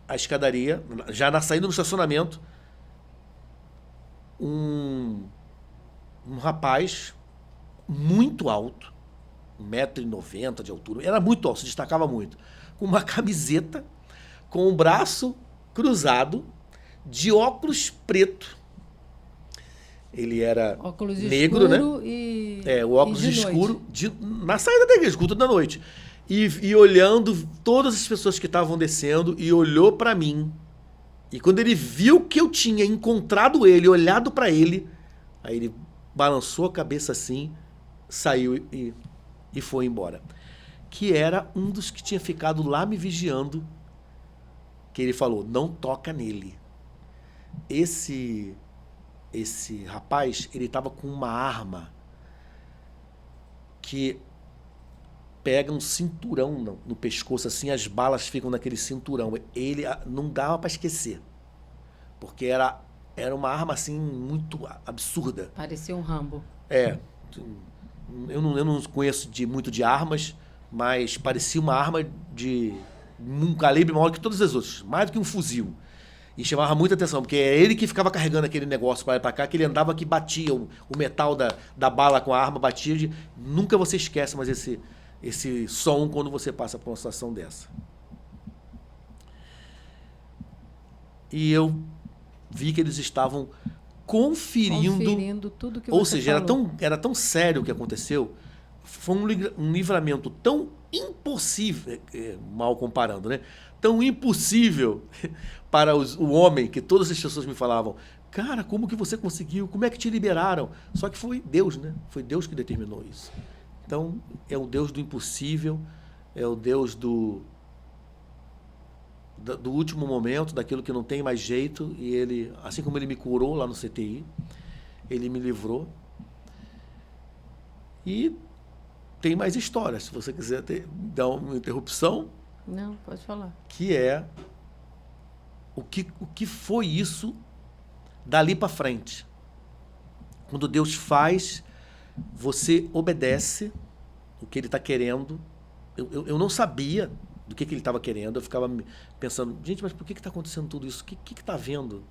a escadaria, já na saída do estacionamento, um rapaz muito alto, 1,90 m de altura, era muito alto, se destacava muito, com uma camiseta, com o braço cruzado, de óculos preto. Ele era óculos negro, né? O óculos escuro, na saída da igreja, culto da noite. E olhando todas as pessoas que estavam descendo, e olhou para mim. E quando ele viu que eu tinha encontrado ele, olhado para ele, aí ele balançou a cabeça assim, saiu e foi embora. Que era um dos que tinha ficado lá me vigiando, que ele falou, não toca nele. Esse rapaz, ele estava com uma arma que pega um cinturão no pescoço, assim, as balas ficam naquele cinturão. Ele não dava para esquecer, porque era uma arma, assim, muito absurda. Parecia um Rambo. Eu não conheço muito de armas, mas parecia uma arma de um calibre maior que todas as outras, mais do que um fuzil. E chamava muita atenção, porque é ele que ficava carregando aquele negócio para lá e para cá, que ele andava que batia o metal da bala com a arma, batia. Nunca você esquece mais esse som quando você passa por uma situação dessa. E eu vi que eles estavam conferindo tudo que você falou. Era tão sério o que aconteceu. Foi um livramento tão impossível, mal comparando, né? Tão impossível para o homem, que todas as pessoas me falavam, cara, como que você conseguiu? Como é que te liberaram? Só que foi Deus, né? Foi Deus que determinou isso. Então, é o Deus do impossível, é o Deus do último momento, daquilo que não tem mais jeito, e ele, assim como ele me curou lá no CTI, ele me livrou. E tem mais histórias, se você quiser dar uma interrupção. Não, pode falar. Que é o que foi isso dali para frente. Quando Deus faz, você obedece o que Ele está querendo. Eu não sabia do que Ele estava querendo. Eu ficava pensando, gente, mas por que está acontecendo tudo isso? O que está havendo?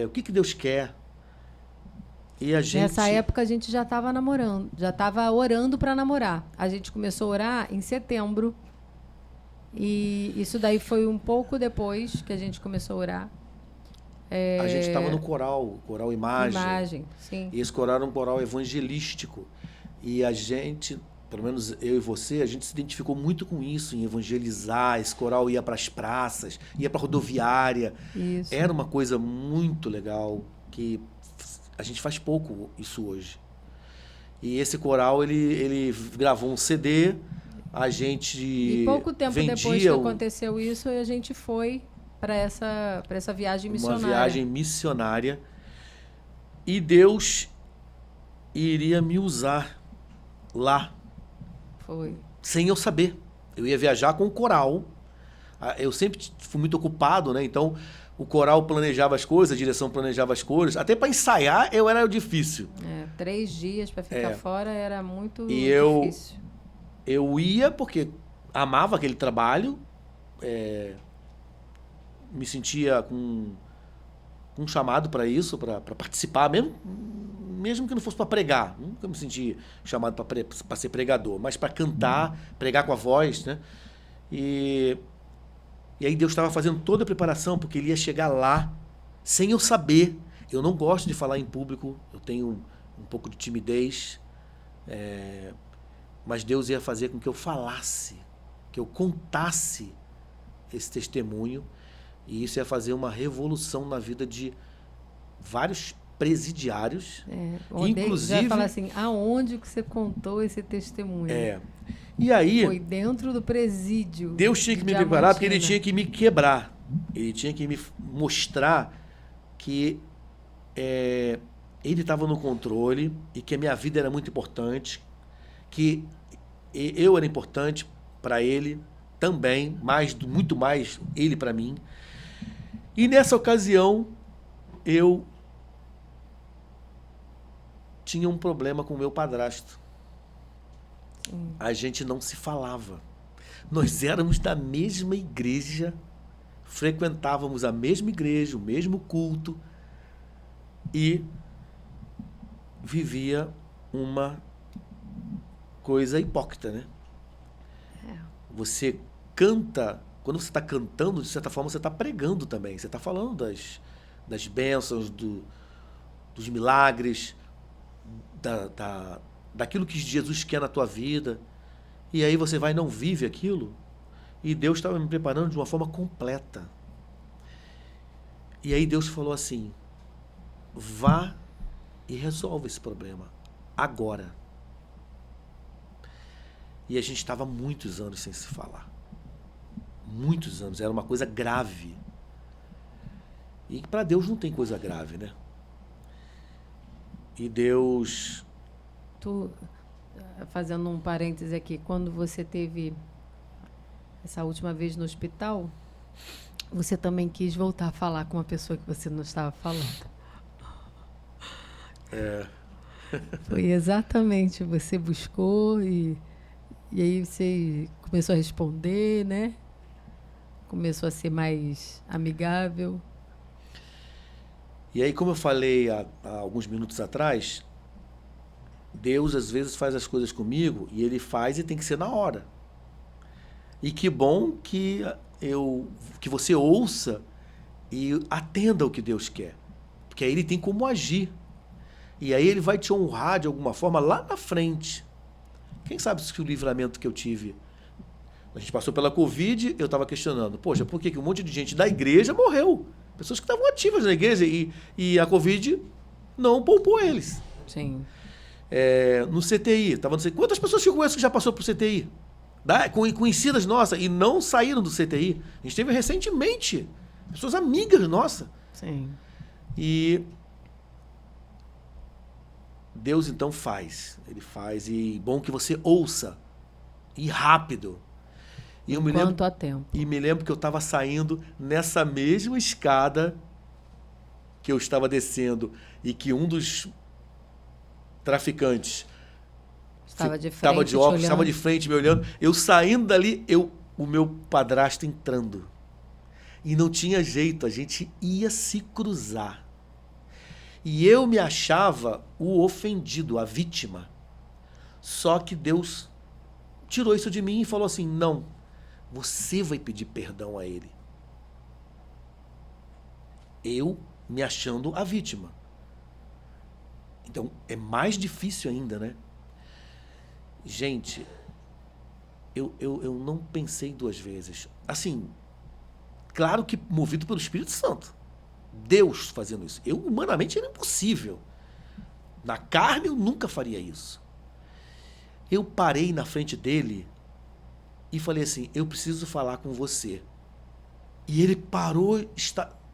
O que Deus quer? E a gente... Nessa época a gente já estava namorando, já estava orando para namorar. A gente começou a orar em setembro. E isso daí foi um pouco depois que a gente começou a orar. A gente estava no coral Imagem. Imagem, sim. E esse coral era um coral evangelístico. E a gente, pelo menos eu e você, a gente se identificou muito com isso, em evangelizar. Esse coral ia para as praças, ia para a rodoviária. Isso. Era uma coisa muito legal, que a gente faz pouco isso hoje. E esse coral, ele gravou um CD... A gente e pouco tempo depois que aconteceu isso, a gente foi para essa viagem missionária. Uma viagem missionária. E Deus iria me usar lá. Foi. Sem eu saber. Eu ia viajar com o coral Eu sempre fui muito ocupado, né? Então, o coral planejava as coisas, a direção planejava as coisas. Até para ensaiar, eu era difícil. 3 dias para ficar fora era muito difícil. Eu ia porque amava aquele trabalho, me sentia com um chamado para isso, para participar, mesmo que não fosse para pregar. Nunca me senti chamado para ser pregador, mas para cantar, pregar com a voz, né? E aí Deus estava fazendo toda a preparação, porque ele ia chegar lá sem eu saber. Eu não gosto de falar em público, eu tenho um pouco de timidez, mas Deus ia fazer com que eu falasse, que eu contasse esse testemunho, e isso ia fazer uma revolução na vida de vários presidiários. Inclusive, já fala assim, aonde que você contou esse testemunho? E aí, foi dentro do presídio. Deus tinha que me preparar, porque ele tinha que me quebrar. Ele tinha que me mostrar que ele estava no controle e que a minha vida era muito importante, que eu era importante para ele também, muito mais ele para mim. E nessa ocasião, eu tinha um problema com o meu padrasto. A gente não se falava. Nós éramos da mesma igreja, frequentávamos a mesma igreja, o mesmo culto, e vivia uma coisa hipócrita, né? Você canta, quando você está cantando, de certa forma, você está pregando também. Você está falando das bênçãos, dos milagres, daquilo que Jesus quer na tua vida. E aí você vai e não vive aquilo. E Deus estava me preparando de uma forma completa. E aí Deus falou assim, vá e resolve esse problema agora. E a gente estava muitos anos sem se falar. Muitos anos. Era uma coisa grave. E para Deus não tem coisa grave, né? E Deus... Fazendo um parêntese aqui, quando você teve essa última vez no hospital, você também quis voltar a falar com uma pessoa que você não estava falando. Foi exatamente, você buscou e aí você começou a responder, né? Começou a ser mais amigável. E aí, como eu falei há alguns minutos atrás, Deus às vezes faz as coisas comigo e ele faz e tem que ser na hora. E que bom que você ouça e atenda ao que Deus quer. Porque aí ele tem como agir. E aí ele vai te honrar de alguma forma lá na frente. Quem sabe se o livramento que eu tive... A gente passou pela Covid, eu estava questionando. Poxa, por que um monte de gente da igreja morreu? Pessoas que estavam ativas na igreja e a Covid não poupou eles. Sim. No CTI, não sei quantas pessoas que eu conheço que já passou por CTI. Conhecidas nossas e não saíram do CTI. A gente teve recentemente pessoas amigas nossas. Sim. E Deus então faz. Ele faz e bom que você ouça. E rápido. E eu Quanto a tempo. E me lembro que eu estava saindo nessa mesma escada que eu estava descendo e que um dos traficantes estava de frente, estava de óculos, estava de frente me olhando. Eu saindo dali, o meu padrasto entrando. E não tinha jeito, a gente ia se cruzar. E eu me achava o ofendido, a vítima. Só que Deus tirou isso de mim e falou assim, não, você vai pedir perdão a ele. Eu me achando a vítima. Então, é mais difícil ainda, né? Gente, eu não pensei 2 vezes. Assim, claro que movido pelo Espírito Santo. Deus fazendo isso. Eu, humanamente, era impossível. Na carne, eu nunca faria isso. Eu parei na frente dele e falei assim, eu preciso falar com você. E ele parou,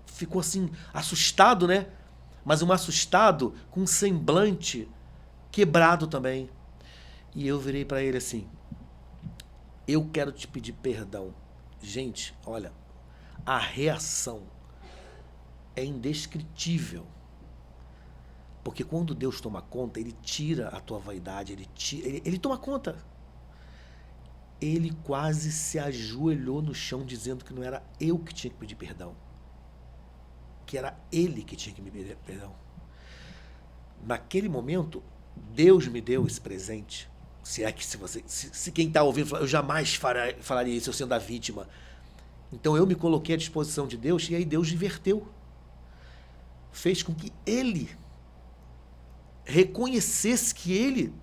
ficou assim, assustado, né? Mas um assustado com um semblante quebrado também. E eu virei para ele assim, eu quero te pedir perdão. Gente, olha, a reação é indescritível. Porque quando Deus toma conta, Ele tira a tua vaidade, Ele toma conta. Ele quase se ajoelhou no chão dizendo que não era eu que tinha que pedir perdão. Que era Ele que tinha que me pedir perdão. Naquele momento, Deus me deu esse presente. Se quem está ouvindo, eu jamais falaria isso, eu sendo a vítima. Então eu me coloquei à disposição de Deus e aí Deus inverteu. Fez com que Ele reconhecesse que Ele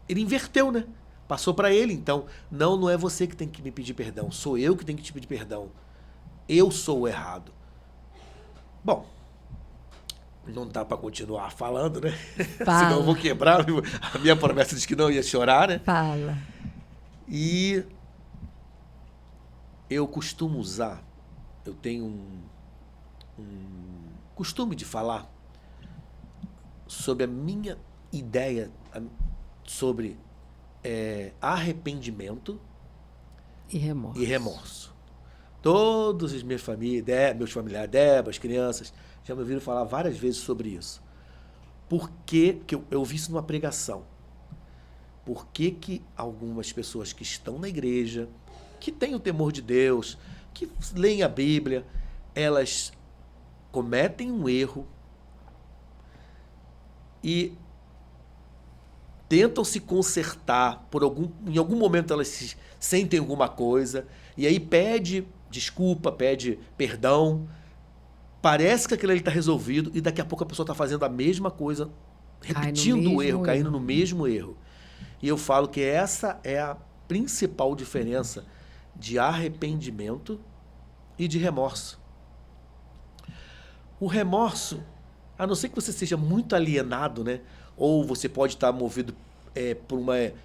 inverteu, né? Passou para Ele. Então, não é você que tem que me pedir perdão, sou eu que tenho que te pedir perdão. Eu sou o errado. Bom, não dá para continuar falando, né? Senão eu vou quebrar. A minha promessa diz que não ia chorar, né? Fala. E eu costumo usar, eu tenho um costume de falar sobre a minha ideia sobre arrependimento e remorso. Todos os meus familiares, Débora, as crianças, já me ouviram falar várias vezes sobre isso. Por que eu ouvi isso numa pregação? Por que algumas pessoas que estão na igreja, que têm o temor de Deus, que leem a Bíblia, elas cometem um erro e tentam se consertar, em algum momento elas sentem alguma coisa, e aí pede desculpa, pede perdão, parece que aquilo ali está resolvido, e daqui a pouco a pessoa está fazendo a mesma coisa, repetindo o erro, caindo no mesmo erro. E eu falo que essa é a principal diferença de arrependimento e de remorso. O remorso, a não ser que você seja muito alienado, né? Ou você pode estar movido por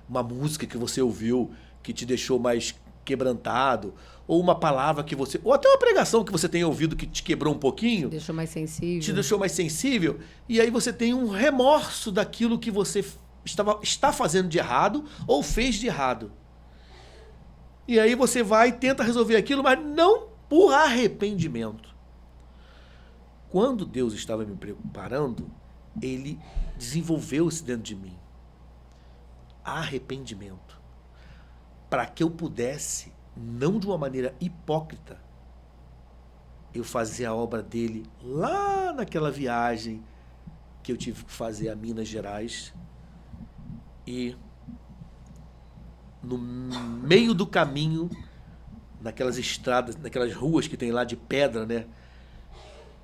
uma música que você ouviu que te deixou mais quebrantado, ou uma palavra que você... Ou até uma pregação que você tenha ouvido que te quebrou um pouquinho. Te deixou mais sensível. Te deixou mais sensível. E aí você tem um remorso daquilo que você está fazendo de errado ou fez de errado. E aí você vai e tenta resolver aquilo, mas não por arrependimento. Quando Deus estava me preparando, Ele desenvolveu isso dentro de mim. Arrependimento. Para que eu pudesse, não de uma maneira hipócrita, eu fazer a obra dele lá naquela viagem que eu tive que fazer a Minas Gerais. E no meio do caminho, naquelas estradas, naquelas ruas que tem lá de pedra, né?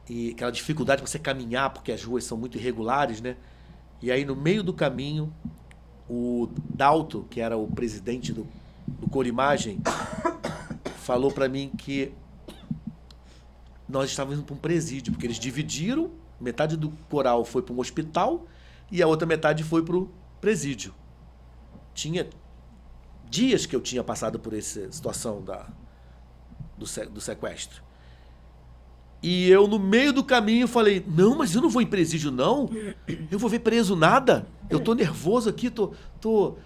E aquela dificuldade de você caminhar, porque as ruas são muito irregulares, né? E aí no meio do caminho, o Dalto, que era o presidente do Corimagem, falou para mim que nós estávamos indo para um presídio, porque eles dividiram, metade do coral foi para um hospital e a outra metade foi para o presídio. Tinha dias que eu tinha passado por essa situação do sequestro. E eu, no meio do caminho, falei, não, mas eu não vou em presídio, não. Eu vou ver preso nada. Eu tô nervoso aqui, tô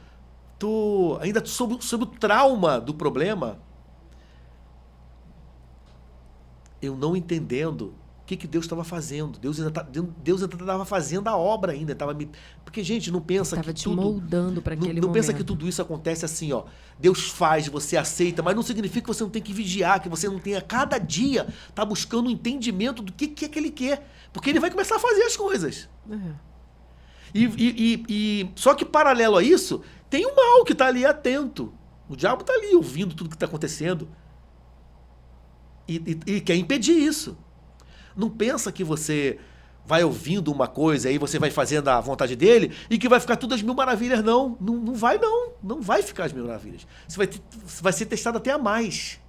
ainda sob o trauma do problema. Eu não entendendo o que Deus estava fazendo. Deus ainda estava fazendo a obra ainda. Porque, gente, não pensa que tudo... Estava te moldando para aquele momento. Não pensa que tudo isso acontece assim, ó. Deus faz, você aceita, mas não significa que você não tem que vigiar, que você não tenha cada dia tá buscando um entendimento do que é que Ele quer. Porque Ele vai começar a fazer as coisas. Só que, paralelo a isso, tem o mal que está ali atento. O diabo está ali ouvindo tudo que está acontecendo. E quer impedir isso. Não pensa que você vai ouvindo uma coisa e você vai fazendo a vontade dele e que vai ficar tudo às mil maravilhas, não. Não vai, não. Não vai ficar às mil maravilhas. Você vai ser testado até a mais.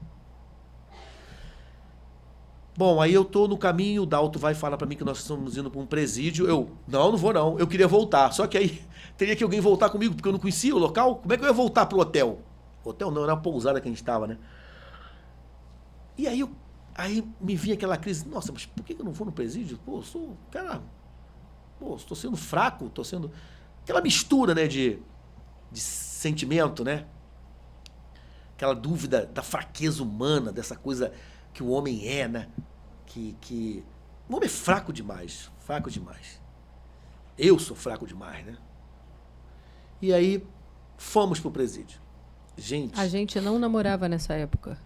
Bom, aí eu tô no caminho, o Dalto vai falar para mim que nós estamos indo para um presídio. Não vou não. Eu queria voltar. Só que aí teria que alguém voltar comigo, porque eu não conhecia o local. Como é que eu ia voltar pro hotel? Hotel não, era uma pousada que a gente estava, né? E aí me vinha aquela crise, nossa, mas por que eu não vou no presídio? Pô, estou sendo fraco, estou sendo... Aquela mistura, né, de sentimento, né? aquela dúvida da fraqueza humana, dessa coisa que o homem é, né? O homem é fraco demais, fraco demais. Eu sou fraco demais, né? E aí, fomos pro presídio. Gente... A gente não namorava nessa época.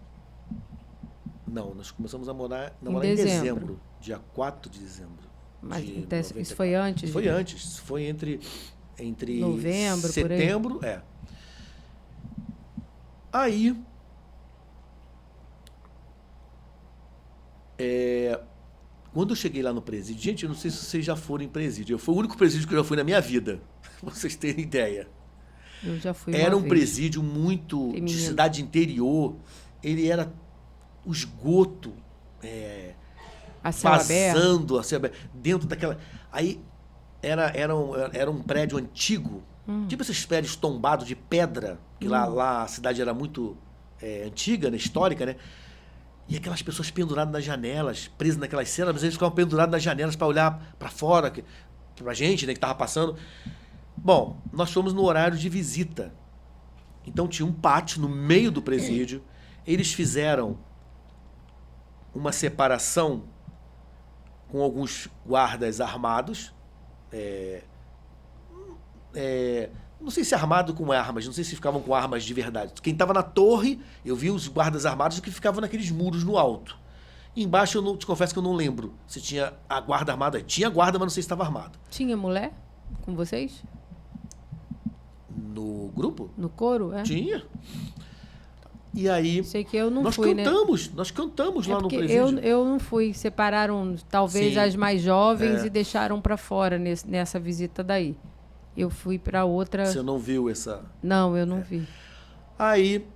Não, nós começamos a namorar Em em dezembro. dezembro, dia 4 de dezembro. Mas de então, isso 94. foi antes? Foi antes, foi entre Novembro, setembro, por aí. Aí, quando eu cheguei lá no presídio, gente, eu não sei se vocês já foram em presídio, foi o único presídio que eu já fui na minha vida, pra vocês terem ideia. Eu já fui Era uma um vez. presídio muito de Feminino. cidade interior, ele era o esgoto, A céu aberto. vazando, a céu aberto, dentro daquela... Aí era um prédio antigo, tipo esses prédios tombados de pedra, que lá a cidade era muito antiga, né, histórica, né? E aquelas pessoas penduradas nas janelas, presas naquelas cenas, mas eles ficavam pendurados nas janelas para olhar para fora, pra gente, né, que tava passando. Bom, nós fomos no horário de visita. Então tinha um pátio no meio do presídio. Eles fizeram uma separação com alguns guardas armados. Não sei se armado com armas, não sei se ficavam com armas de verdade. Quem estava na torre, eu vi os guardas armados que ficavam naqueles muros no alto. E embaixo, eu te confesso que eu não lembro se tinha a guarda armada. Tinha guarda, mas não sei se estava armado. Tinha mulher com vocês? No grupo? No coro, é? Tinha. E aí, Sei que eu não nós fui, cantamos né? lá no Porque presídio. eu não fui. Separaram, talvez, Sim. as mais jovens e deixaram para fora nessa visita daí. Eu fui para outra... Você não viu essa... Não, eu não vi. Aí,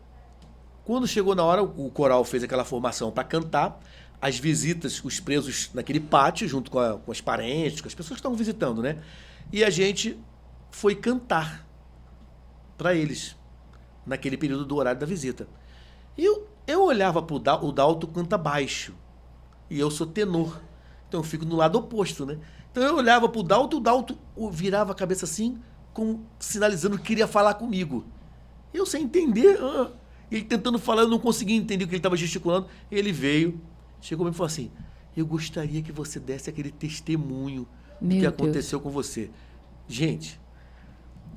quando chegou na hora, o coral fez aquela formação para cantar. As visitas, os presos naquele pátio, junto com as parentes, com as pessoas que estavam visitando, né? E a gente foi cantar para eles, naquele período do horário da visita. E eu olhava para o Dalto canta baixo, e eu sou tenor, então eu fico no lado oposto, né? Então eu olhava para o Dalto virava a cabeça assim, sinalizando que queria falar comigo. Eu sem entender, ele tentando falar, eu não conseguia entender o que ele estava gesticulando. Ele veio, chegou e falou assim: eu gostaria que você desse aquele testemunho do que aconteceu com você. Gente,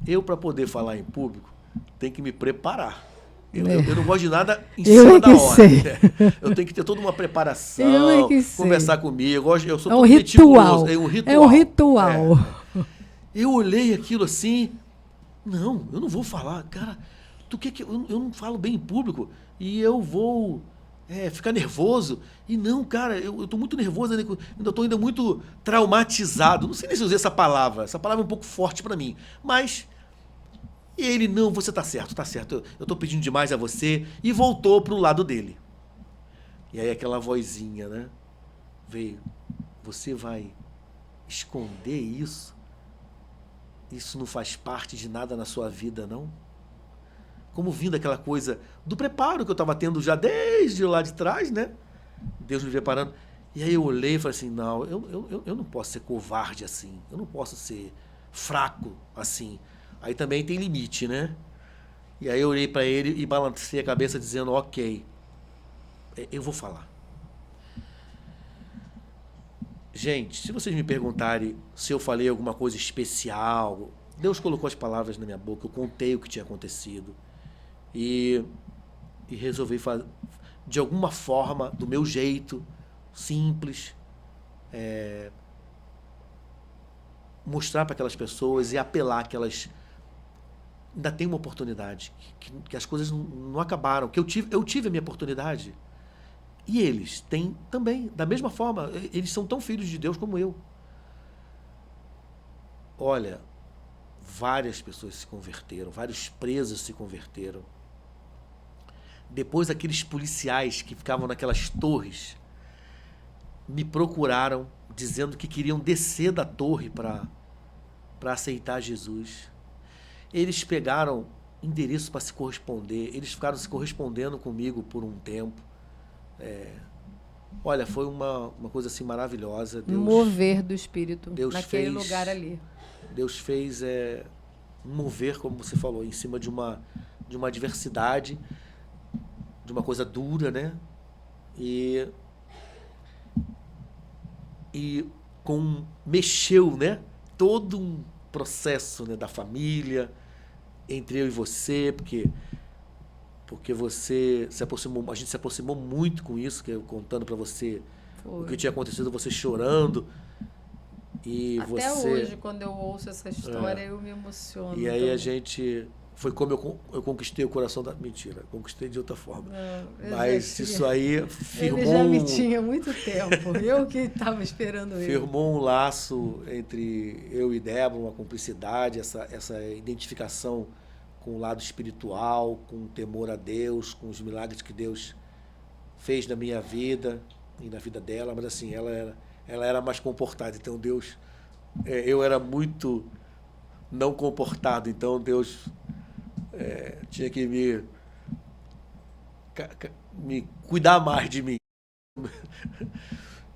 eu para poder falar em público, tenho que me preparar. Eu não gosto de nada em cima da hora. Eu tenho que ter toda uma preparação, conversar comigo. Eu sou todo meticuloso. É um ritual. É um ritual. Eu olhei aquilo assim, não, eu não vou falar. Cara, tu quer que eu não falo bem em público e eu vou ficar nervoso? E não, cara, eu tô muito nervoso, ainda tô muito traumatizado. Não sei nem se eu usei essa palavra. Essa palavra é um pouco forte para mim. Mas... E ele, não, você tá certo. Eu tô pedindo demais a você. E voltou pro lado dele. E aí aquela vozinha, né? Veio. Você vai esconder isso? Isso não faz parte de nada na sua vida, não? Como vindo aquela coisa do preparo que eu tava tendo já desde lá de trás, né? Deus me preparando. E aí eu olhei e falei assim, não, eu não posso ser covarde assim. Eu não posso ser fraco assim. Aí também tem limite, né? E aí eu olhei para ele e balancei a cabeça dizendo, ok, eu vou falar. Gente, se vocês me perguntarem se eu falei alguma coisa especial, Deus colocou as palavras na minha boca, eu contei o que tinha acontecido e resolvi fazer, de alguma forma, do meu jeito, simples, mostrar para aquelas pessoas e apelar que elas ainda têm uma oportunidade, que as coisas não acabaram, que eu tive a minha oportunidade. E eles têm também, da mesma forma, eles são tão filhos de Deus como eu. Olha, várias pessoas se converteram, vários presos se converteram. Depois aqueles policiais que ficavam naquelas torres me procuraram dizendo que queriam descer da torre para aceitar Jesus. Eles pegaram endereço para se corresponder, eles ficaram se correspondendo comigo por um tempo. Olha, foi uma coisa assim maravilhosa. Deus, mover do Espírito Deus naquele lugar ali. Deus fez um mover, como você falou, em cima de uma adversidade. de uma coisa dura, né? E mexeu, né? Todo um processo, né, da família, entre eu e você, porque você se aproximou, a gente se aproximou muito com isso, que eu contando para você o que tinha acontecido, você chorando. E até você, hoje, quando eu ouço essa história, eu me emociono. E aí também. a gente... Foi como eu conquistei o coração da... Mentira, conquistei de outra forma. Não, mas isso aí firmou... Ele já me tinha há muito tempo. Eu que estava esperando ele. Firmou um laço entre eu e Débora, uma cumplicidade, essa identificação com o lado espiritual, com o temor a Deus, com os milagres que Deus fez na minha vida e na vida dela. Mas assim, ela era mais comportada. Então Deus... eu era muito não comportado. Então Deus... tinha que me cuidar mais de mim.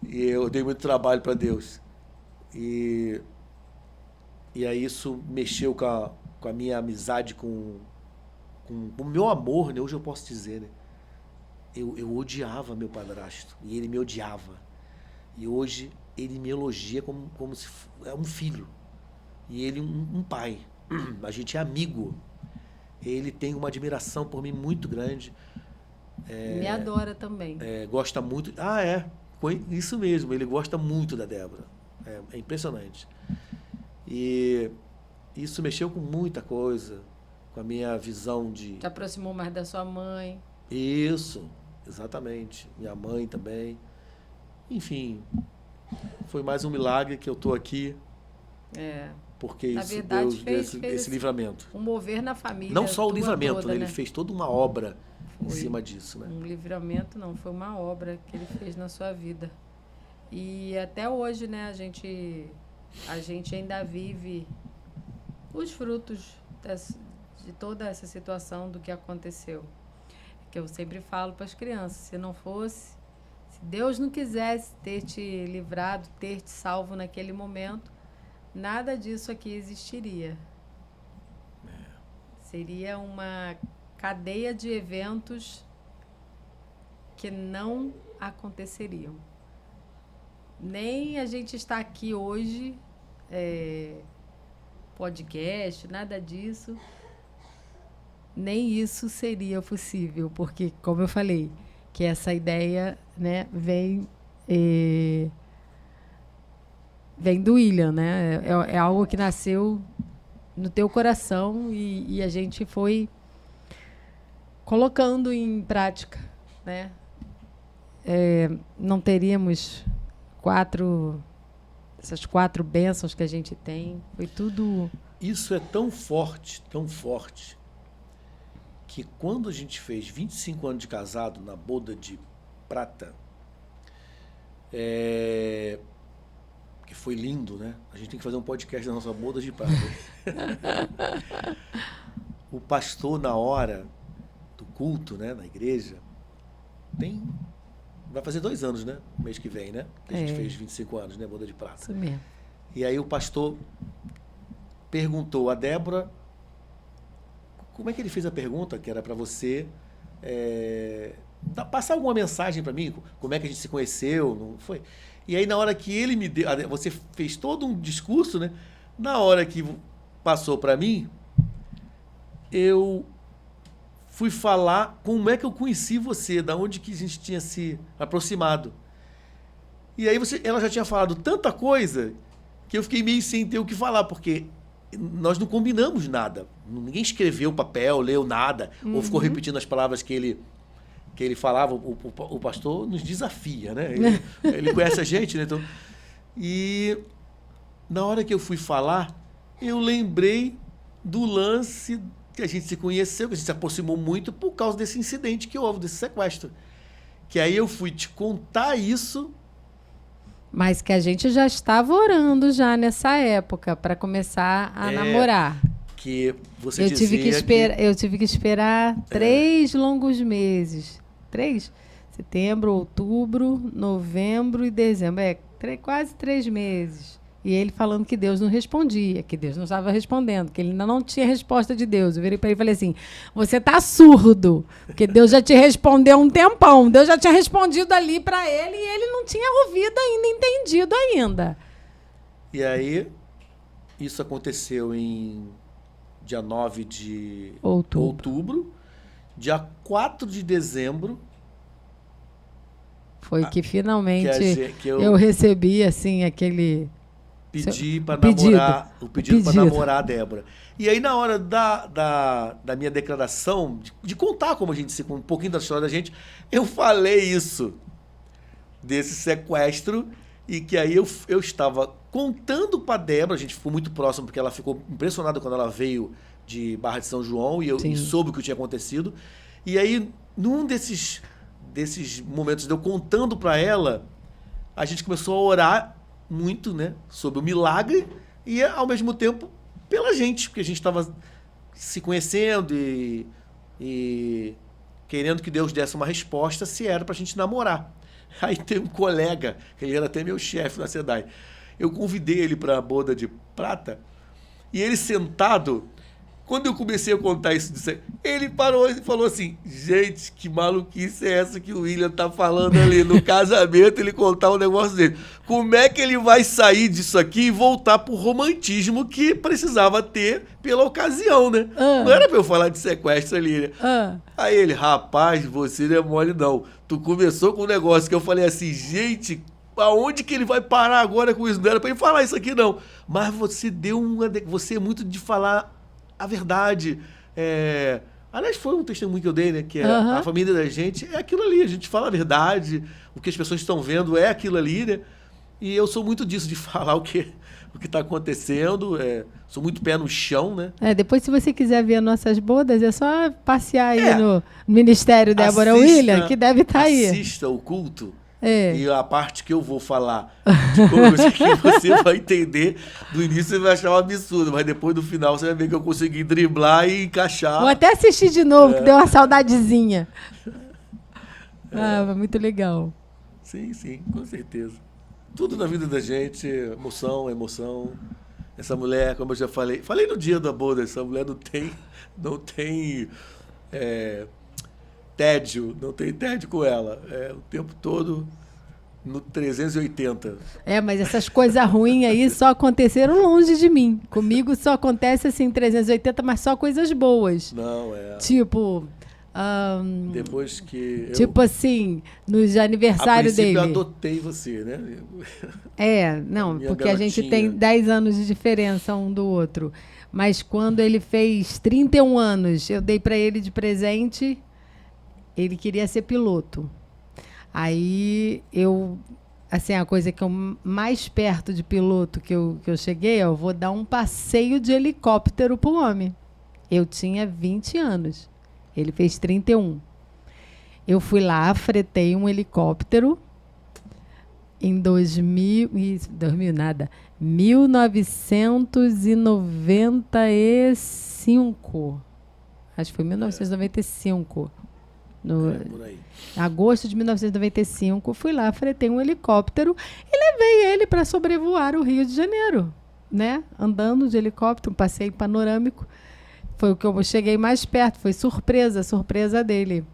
E eu dei muito trabalho para Deus. E aí isso mexeu com a minha amizade, com o meu amor, né? Hoje eu posso dizer, né? Eu odiava meu padrasto e ele me odiava. E hoje ele me elogia como se é um filho. E ele um pai. A gente é amigo. Ele tem uma admiração por mim muito grande. Me adora também. Gosta muito... Isso mesmo, ele gosta muito da Débora. É impressionante. E isso mexeu com muita coisa, com a minha visão de... Te aproximou mais da sua mãe. Isso, exatamente. Minha mãe também. Enfim, foi mais um milagre que eu estou aqui. Porque na isso verdade, Deus fez esse livramento. Um mover na família. Não só o livramento, toda, né? né? Ele fez toda uma obra em cima disso, né? Um livramento não, foi uma obra que ele fez na sua vida. E até hoje, né, a gente ainda vive os frutos de toda essa situação do que aconteceu. Que eu sempre falo para as crianças, se Deus não quisesse ter te livrado, ter te salvo naquele momento, nada disso aqui existiria. Seria uma cadeia de eventos que não aconteceriam. Nem a gente está aqui hoje, podcast, nada disso, nem isso seria possível, porque, como eu falei, que essa ideia, né, vem do William, né? É algo que nasceu no teu coração e a gente foi colocando em prática, né? Não teríamos essas 4 bênçãos que a gente tem. Foi tudo... Isso é tão forte, que quando a gente fez 25 anos de casado na boda de prata, que foi lindo, né? A gente tem que fazer um podcast da nossa boda de prata. O pastor, na hora do culto, né, na igreja, vai fazer 2 anos, né? Mês que vem, né? Que a gente fez 25 anos, né? Boda de prata. Isso mesmo. E aí o pastor perguntou a Débora, como é que ele fez a pergunta, que era para você passar alguma mensagem para mim, como é que a gente se conheceu, não foi? E aí na hora que ele me deu, você fez todo um discurso, né? Na hora que passou para mim, eu fui falar como é que eu conheci você, da onde que a gente tinha se aproximado. E aí ela já tinha falado tanta coisa que eu fiquei meio sem ter o que falar, porque nós não combinamos nada. Ninguém escreveu papel, leu nada, ou ficou repetindo as palavras que ele falava. O pastor nos desafia, né? Ele conhece a gente, né? Então, e na hora que eu fui falar, eu lembrei do lance que a gente se conheceu, que a gente se aproximou muito por causa desse incidente que houve, desse sequestro. Que aí eu fui te contar isso. Mas que a gente já estava orando já nessa época para começar a namorar. Que você eu tive que esperar 3 longos meses. 3? Setembro, outubro, novembro e dezembro. Quase 3 meses. E ele falando que Deus não respondia, que Deus não estava respondendo, que ele ainda não tinha resposta de Deus. Eu virei para ele e falei assim, você está surdo, porque Deus já te respondeu um tempão. Deus já tinha respondido ali para ele e ele não tinha ouvido ainda, entendido ainda. E aí, isso aconteceu em dia 9 de outubro. Dia 4 de dezembro... Foi que finalmente eu recebi, assim, aquele... Pedi para namorar, o pedido para namorar a Débora. E aí, na hora da minha declaração, de contar como a gente um pouquinho da história da gente, eu falei isso, desse sequestro, e que aí eu estava contando para a Débora, a gente ficou muito próximo, porque ela ficou impressionada quando ela veio de Barra de São João e soube o que tinha acontecido. E aí, num desses momentos de eu contando para ela, a gente começou a orar muito, né, sobre o milagre e, ao mesmo tempo, pela gente, porque a gente estava se conhecendo e querendo que Deus desse uma resposta se era pra gente namorar. Aí tem um colega, que ele era até meu chefe na SEDAI, eu convidei ele para a boda de prata e ele sentado, quando eu comecei a contar isso, ele parou e falou assim, gente, que maluquice é essa que o William tá falando ali no casamento, ele contar um negócio dele. Como é que ele vai sair disso aqui e voltar pro romantismo que precisava ter pela ocasião, né? Não era pra eu falar de sequestro ali, né? Aí ele, rapaz, você não é mole não. Tu começou com um negócio que eu falei assim, gente, aonde que ele vai parar agora com isso? Não era pra ele falar isso aqui não. Mas você você é muito de falar a verdade. Aliás, foi um testemunho que eu dei, né? Que a família da gente é aquilo ali. A gente fala a verdade, o que as pessoas estão vendo é aquilo ali, né? E eu sou muito disso, de falar o que está acontecendo. Sou muito pé no chão, né? Depois, se você quiser ver nossas bodas, é só passear aí no Ministério Débora William, que deve estar aí. Assista o culto. E a parte que eu vou falar de coisa que você vai entender, do início você vai achar um absurdo, mas depois do final você vai ver que eu consegui driblar e encaixar. Vou até assistir de novo, que deu uma saudadezinha. Muito legal. Sim, com certeza. Tudo na vida da gente, emoção. Essa mulher, como eu já falei no dia da boda, essa mulher não tem tédio, não tem tédio com ela. O tempo todo no 380. Mas essas coisas ruins aí só aconteceram longe de mim. Comigo só acontece assim 380, mas só coisas boas. Não, Tipo... depois que tipo assim, nos aniversários dele. Eu adotei você, né? Não, porque garotinha. A gente tem 10 anos de diferença um do outro. Mas quando ele fez 31 anos, eu dei para ele de presente... Ele queria ser piloto. Aí a coisa que eu mais perto de piloto que eu cheguei, eu vou dar um passeio de helicóptero pro homem. Eu tinha 20 anos. Ele fez 31. Eu fui lá, fretei um helicóptero em 1995. Acho que foi 1995. Por aí. Agosto de 1995, fui lá, fretei um helicóptero e levei ele para sobrevoar o Rio de Janeiro, né? Andando de helicóptero, um passeio panorâmico. Foi o que eu cheguei mais perto, foi surpresa dele.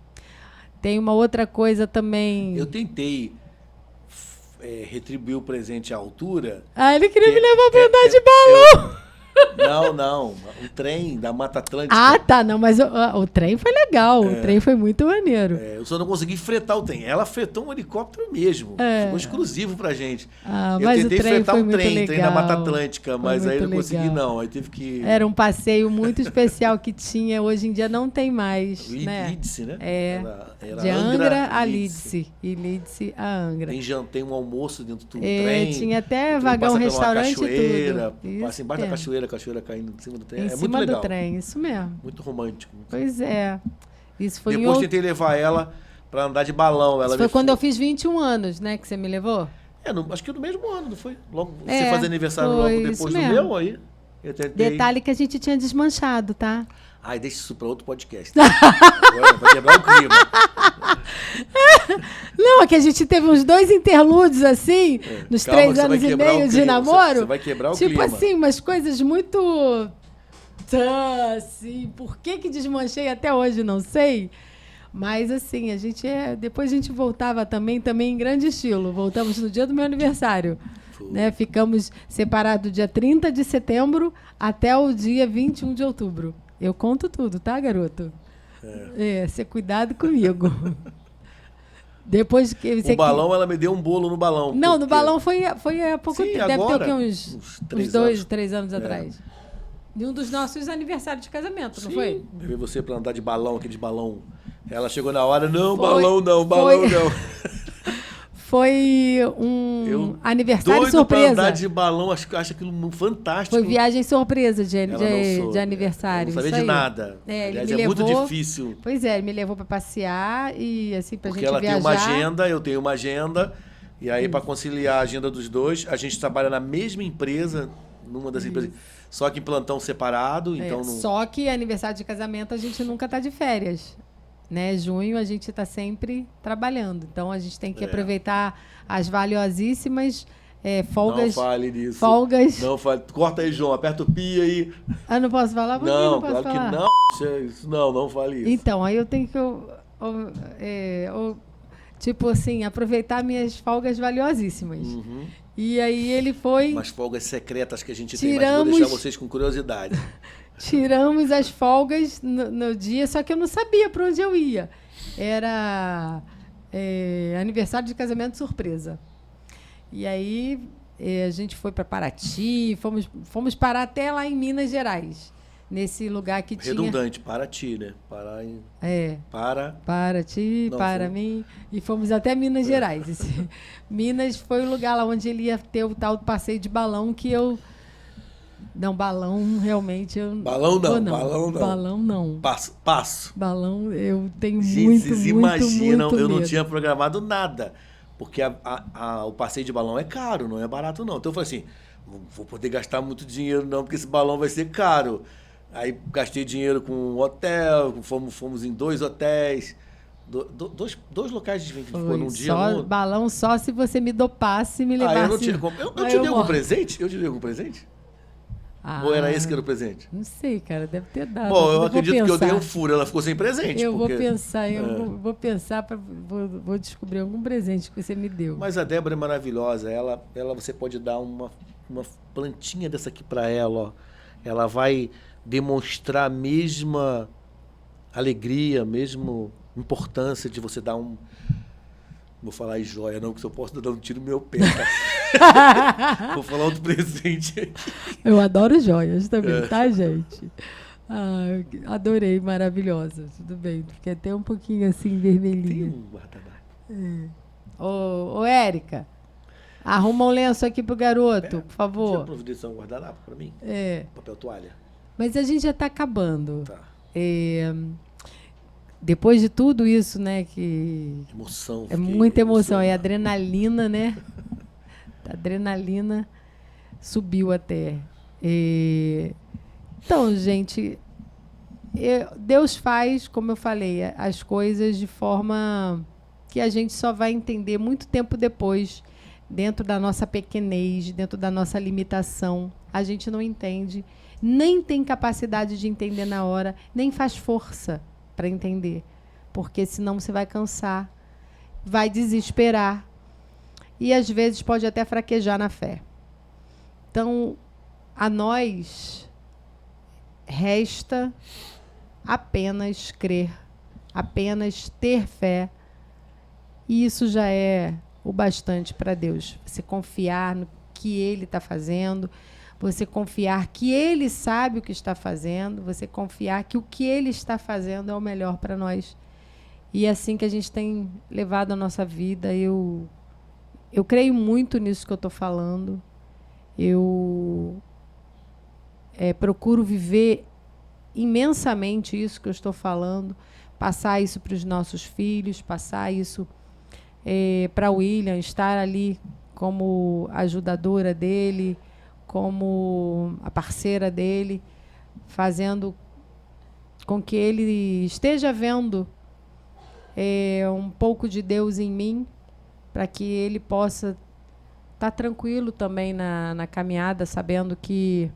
Tem uma outra coisa também. Eu tentei retribuir o presente à altura. Ele queria me levar para andar de balão. Não. O trem da Mata Atlântica. Tá. Não, mas o trem foi legal. O trem foi muito maneiro. Eu só não consegui fretar o trem. Ela fretou um helicóptero mesmo. Ficou exclusivo pra gente. Eu tentei fretar o trem da Mata Atlântica, mas aí não consegui, não. Aí teve que... Era um passeio muito especial que tinha. Hoje em dia não tem mais. Lídice, né? Era de Angra a Lídice. E Lídice a Angra. Tem um almoço dentro do trem. Tinha até vagão, restaurante e tudo. Passa embaixo da cachoeira caindo em cima do trem. Em muito cima legal. do trem, isso mesmo. Muito romântico. Pois é. Isso foi Depois tentei levar ela para andar de balão. Isso foi quando eu fiz 21 anos, né, que você me levou? Acho que no mesmo ano, não foi? Você fazia aniversário logo depois do meu aí? Eu tentei. Detalhe que a gente tinha desmanchado, tá? Ai, deixa isso para outro podcast. Agora vai quebrar o clima. Não, é que a gente teve uns 2 interlúdios assim, nos Calma, 3 você vai anos e quebrar meio o de clima, namoro. você vai quebrar o tipo clima. assim, umas coisas muito. Assim, por que desmanchei até hoje, não sei. Mas assim, depois a gente voltava também em grande estilo. Voltamos no dia do meu aniversário. Né? Ficamos separados do dia 30 de setembro até o dia 21 de outubro. Eu conto tudo, tá, garoto? Você cuidado comigo. Depois que o balão, ela me deu um bolo no balão. Não, no balão foi há pouco tempo. Deve agora, ter o quê? Uns 2, 3 anos atrás. De um dos nossos aniversários de casamento, não foi? Eu vi você pra andar de balão, aquele de balão. Ela chegou na hora, balão não. Foi um aniversário doido surpresa. Pra andar de balão, acho aquilo fantástico. Foi viagem surpresa de aniversário. Não sabia de nada. Aliás, é muito difícil. Pois é, ele me levou para passear e assim pra porque gente ela viajar. tem uma agenda, eu tenho uma agenda. E aí, para conciliar a agenda dos dois, a gente trabalha na mesma empresa, numa das empresas, só que em plantão separado. Então Só que aniversário de casamento a gente nunca tá de férias. Né? Junho a gente está sempre trabalhando. Então a gente tem que aproveitar as valiosíssimas folgas. Não fale disso. Folgas. Não fale. Corta aí, João. Aperta o pi aí. Ah, não posso falar? Por que não posso falar? Que não. Isso não fale isso. Então, aí eu tenho que tipo assim, aproveitar minhas folgas valiosíssimas. E aí ele foi... Umas folgas secretas que a gente tem, mas vou deixar vocês com curiosidade. Tiramos as folgas no dia, só que eu não sabia para onde eu ia. Era aniversário de casamento surpresa. E aí a gente foi para Paraty, fomos parar até lá em Minas Gerais. Nesse lugar que tinha... Redundante, Paraty, né? Paraty, mim. E fomos até Minas Gerais. Minas foi o lugar lá onde ele ia ter o tal do passeio de balão que eu... Não, balão realmente eu... Balão não. Balão não. Passo. Balão eu tenho gente, muito, vocês muito, imaginam, muito eu não medo. tinha programado nada. Porque o passeio de balão é caro, não é barato não. Então eu falei assim, não vou poder gastar muito dinheiro não, porque esse balão vai ser caro. Aí gastei dinheiro com um hotel, fomos em 2 hotéis. Dois locais de ficou num dia. Balão só se você me dopasse e me levasse. Eu te dei algum presente? Eu te dei algum presente? Ou era esse que era o presente? Não sei, cara, deve ter dado. Bom, eu acredito que eu dei um furo, ela ficou sem presente. Vou pensar, vou descobrir algum presente que você me deu. Mas a Débora é maravilhosa, ela você pode dar uma plantinha dessa aqui para ela, ó. Ela vai demonstrar a mesma alegria, a mesma importância de você dar um... Vou falar em joia, não, porque eu posso dar um tiro no meu pé. Tá? Vou falar outro presente. Eu adoro joias também, tá, gente? Adorei, maravilhosa. Tudo bem, fiquei até um pouquinho assim, vermelhinha. Tem um guardanapo. Ô, Érica, arruma um lenço aqui pro garoto, por favor. Tinha providenciar um guardanapo pra mim? Papel toalha. Mas a gente já tá acabando. Tá. Depois de tudo isso, né, que... Emoção. É muita emoção, é adrenalina, né? A adrenalina subiu até. Então, gente, Deus faz, como eu falei, as coisas de forma que a gente só vai entender muito tempo depois, dentro da nossa pequenez, dentro da nossa limitação. A gente não entende, nem tem capacidade de entender na hora, nem faz força para entender, porque senão você vai cansar, vai desesperar e às vezes pode até fraquejar na fé. Então, a nós resta apenas crer, apenas ter fé, e isso já é o bastante para Deus. Você confiar no que Ele está fazendo, você confiar que Ele sabe o que está fazendo, você confiar que o que Ele está fazendo é o melhor para nós. E é assim que a gente tem levado a nossa vida. Eu creio muito nisso que eu estou falando. Eu procuro viver imensamente isso que eu estou falando, passar isso para os nossos filhos, passar isso para o William, estar ali como ajudadora dele, como a parceira dele, fazendo com que ele esteja vendo um pouco de Deus em mim, para que ele possa estar tranquilo também na caminhada, sabendo que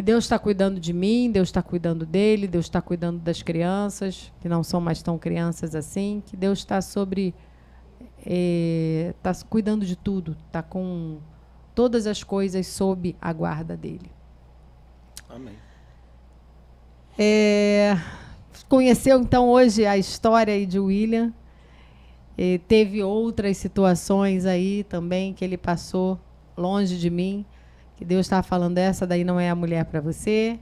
Deus está cuidando de mim, Deus está cuidando dele, Deus está cuidando das crianças, que não são mais tão crianças assim, que Deus está está cuidando de tudo, está com todas as coisas sob a guarda dele. Amém. Conheceu, então, hoje a história aí de William. Teve outras situações aí também que ele passou longe de mim, que Deus estava falando, essa daí não é a mulher para você,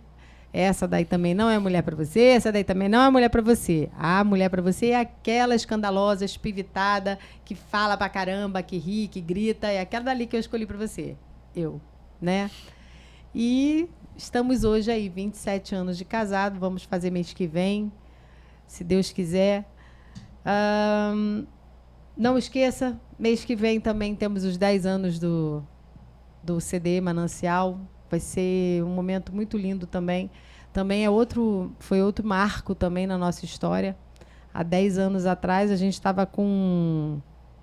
essa daí também não é a mulher para você, essa daí também não é a mulher para você. A mulher para você é aquela escandalosa, espivitada, que fala pra caramba, que ri, que grita, é aquela dali que eu escolhi para você. Eu, né? E estamos hoje aí, 27 anos de casado, vamos fazer mês que vem, se Deus quiser. Não esqueça, mês que vem também temos os 10 anos do CD Manancial. Vai ser um momento muito lindo também. Também foi outro marco também na nossa história. Há 10 anos atrás, a gente estava com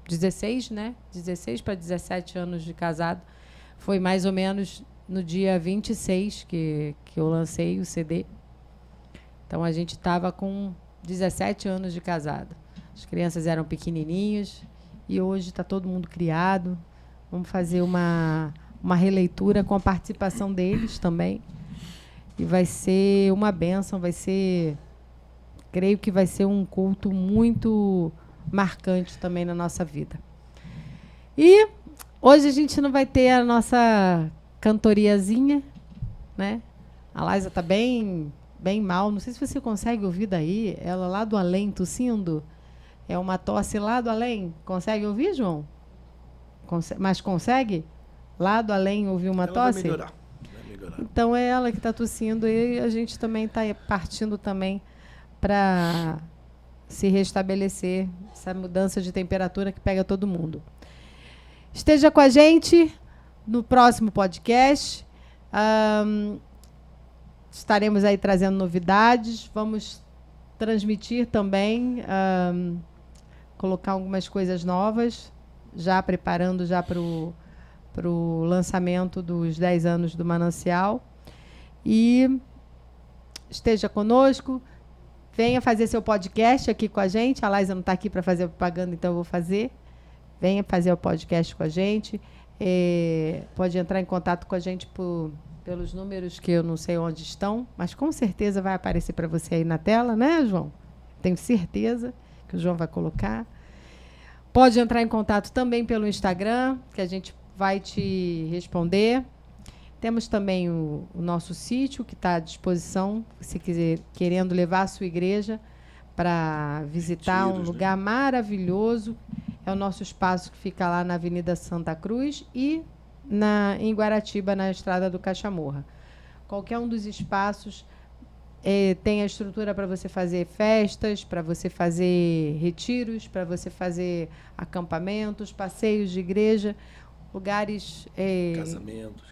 16, né? 16 para 17 anos de casado. Foi mais ou menos no dia 26 que eu lancei o CD. Então, a gente estava com 17 anos de casado. As crianças eram pequenininhas e hoje está todo mundo criado. Vamos fazer uma releitura com a participação deles também. E vai ser uma bênção, creio que vai ser um culto muito marcante também na nossa vida. E hoje a gente não vai ter a nossa cantoriazinha, né? A Liza está bem mal. Não sei se você consegue ouvir daí. Ela lá do além tossindo. É uma tosse lá do além. Consegue ouvir, João? Mas consegue? Lá do além ouvir uma tosse? Vai melhorar. Então é ela que está tossindo e a gente também está partindo também para se restabelecer essa mudança de temperatura que pega todo mundo. Esteja com a gente no próximo podcast. Estaremos aí trazendo novidades. Vamos transmitir também, colocar algumas coisas novas, já preparando já para o lançamento dos 10 anos do Manancial. E esteja conosco, venha fazer seu podcast aqui com a gente. A Liza não está aqui para fazer propaganda, então eu vou fazer. Venha fazer o podcast com a gente. Pode entrar em contato com a gente pelos números que eu não sei onde estão, mas com certeza vai aparecer para você aí na tela, né, João? Tenho certeza que o João vai colocar. Pode entrar em contato também pelo Instagram, que a gente vai te responder. Temos também o nosso sítio, que está à disposição, se quiser, querendo levar a sua igreja para visitar um lugar maravilhoso. É o nosso espaço que fica lá na Avenida Santa Cruz e em Guaratiba, na Estrada do Cachamorra. Qualquer um dos espaços tem a estrutura para você fazer festas, para você fazer retiros, para você fazer acampamentos, passeios de igreja, lugares...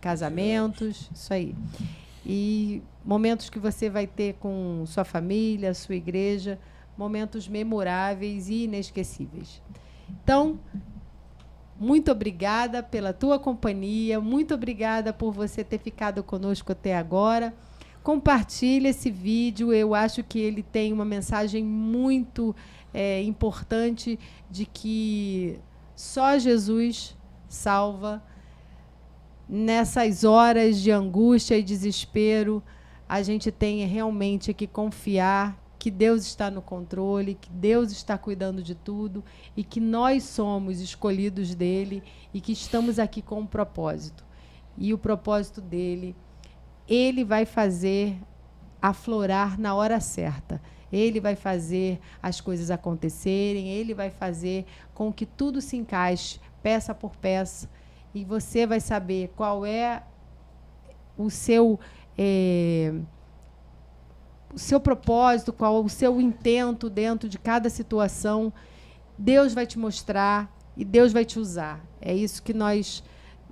casamentos, isso aí. E momentos que você vai ter com sua família, sua igreja, momentos memoráveis e inesquecíveis. Então, muito obrigada pela tua companhia, muito obrigada por você ter ficado conosco até agora. Compartilhe esse vídeo, eu acho que ele tem uma mensagem muito importante de que só Jesus salva. Nessas horas de angústia e desespero, a gente tem realmente que confiar que Deus está no controle, que Deus está cuidando de tudo e que nós somos escolhidos dele e que estamos aqui com um propósito. E o propósito dele, ele vai fazer aflorar na hora certa. Ele vai fazer as coisas acontecerem, ele vai fazer com que tudo se encaixe, peça por peça, e você vai saber qual é o seu propósito, qual o seu intento dentro de cada situação. Deus vai te mostrar e Deus vai te usar. É isso que nós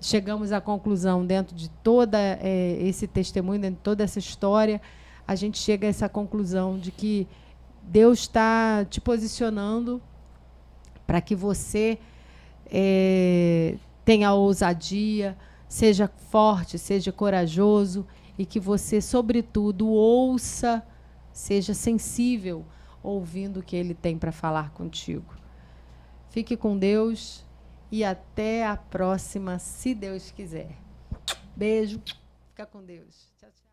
chegamos à conclusão, dentro de todo esse testemunho, dentro de toda essa história, a gente chega a essa conclusão de que Deus está te posicionando para que você tenha ousadia, seja forte, seja corajoso e que você, sobretudo, ouça, seja sensível, ouvindo o que Ele tem para falar contigo. Fique com Deus e até a próxima, se Deus quiser. Beijo. Fica com Deus. Tchau, tchau.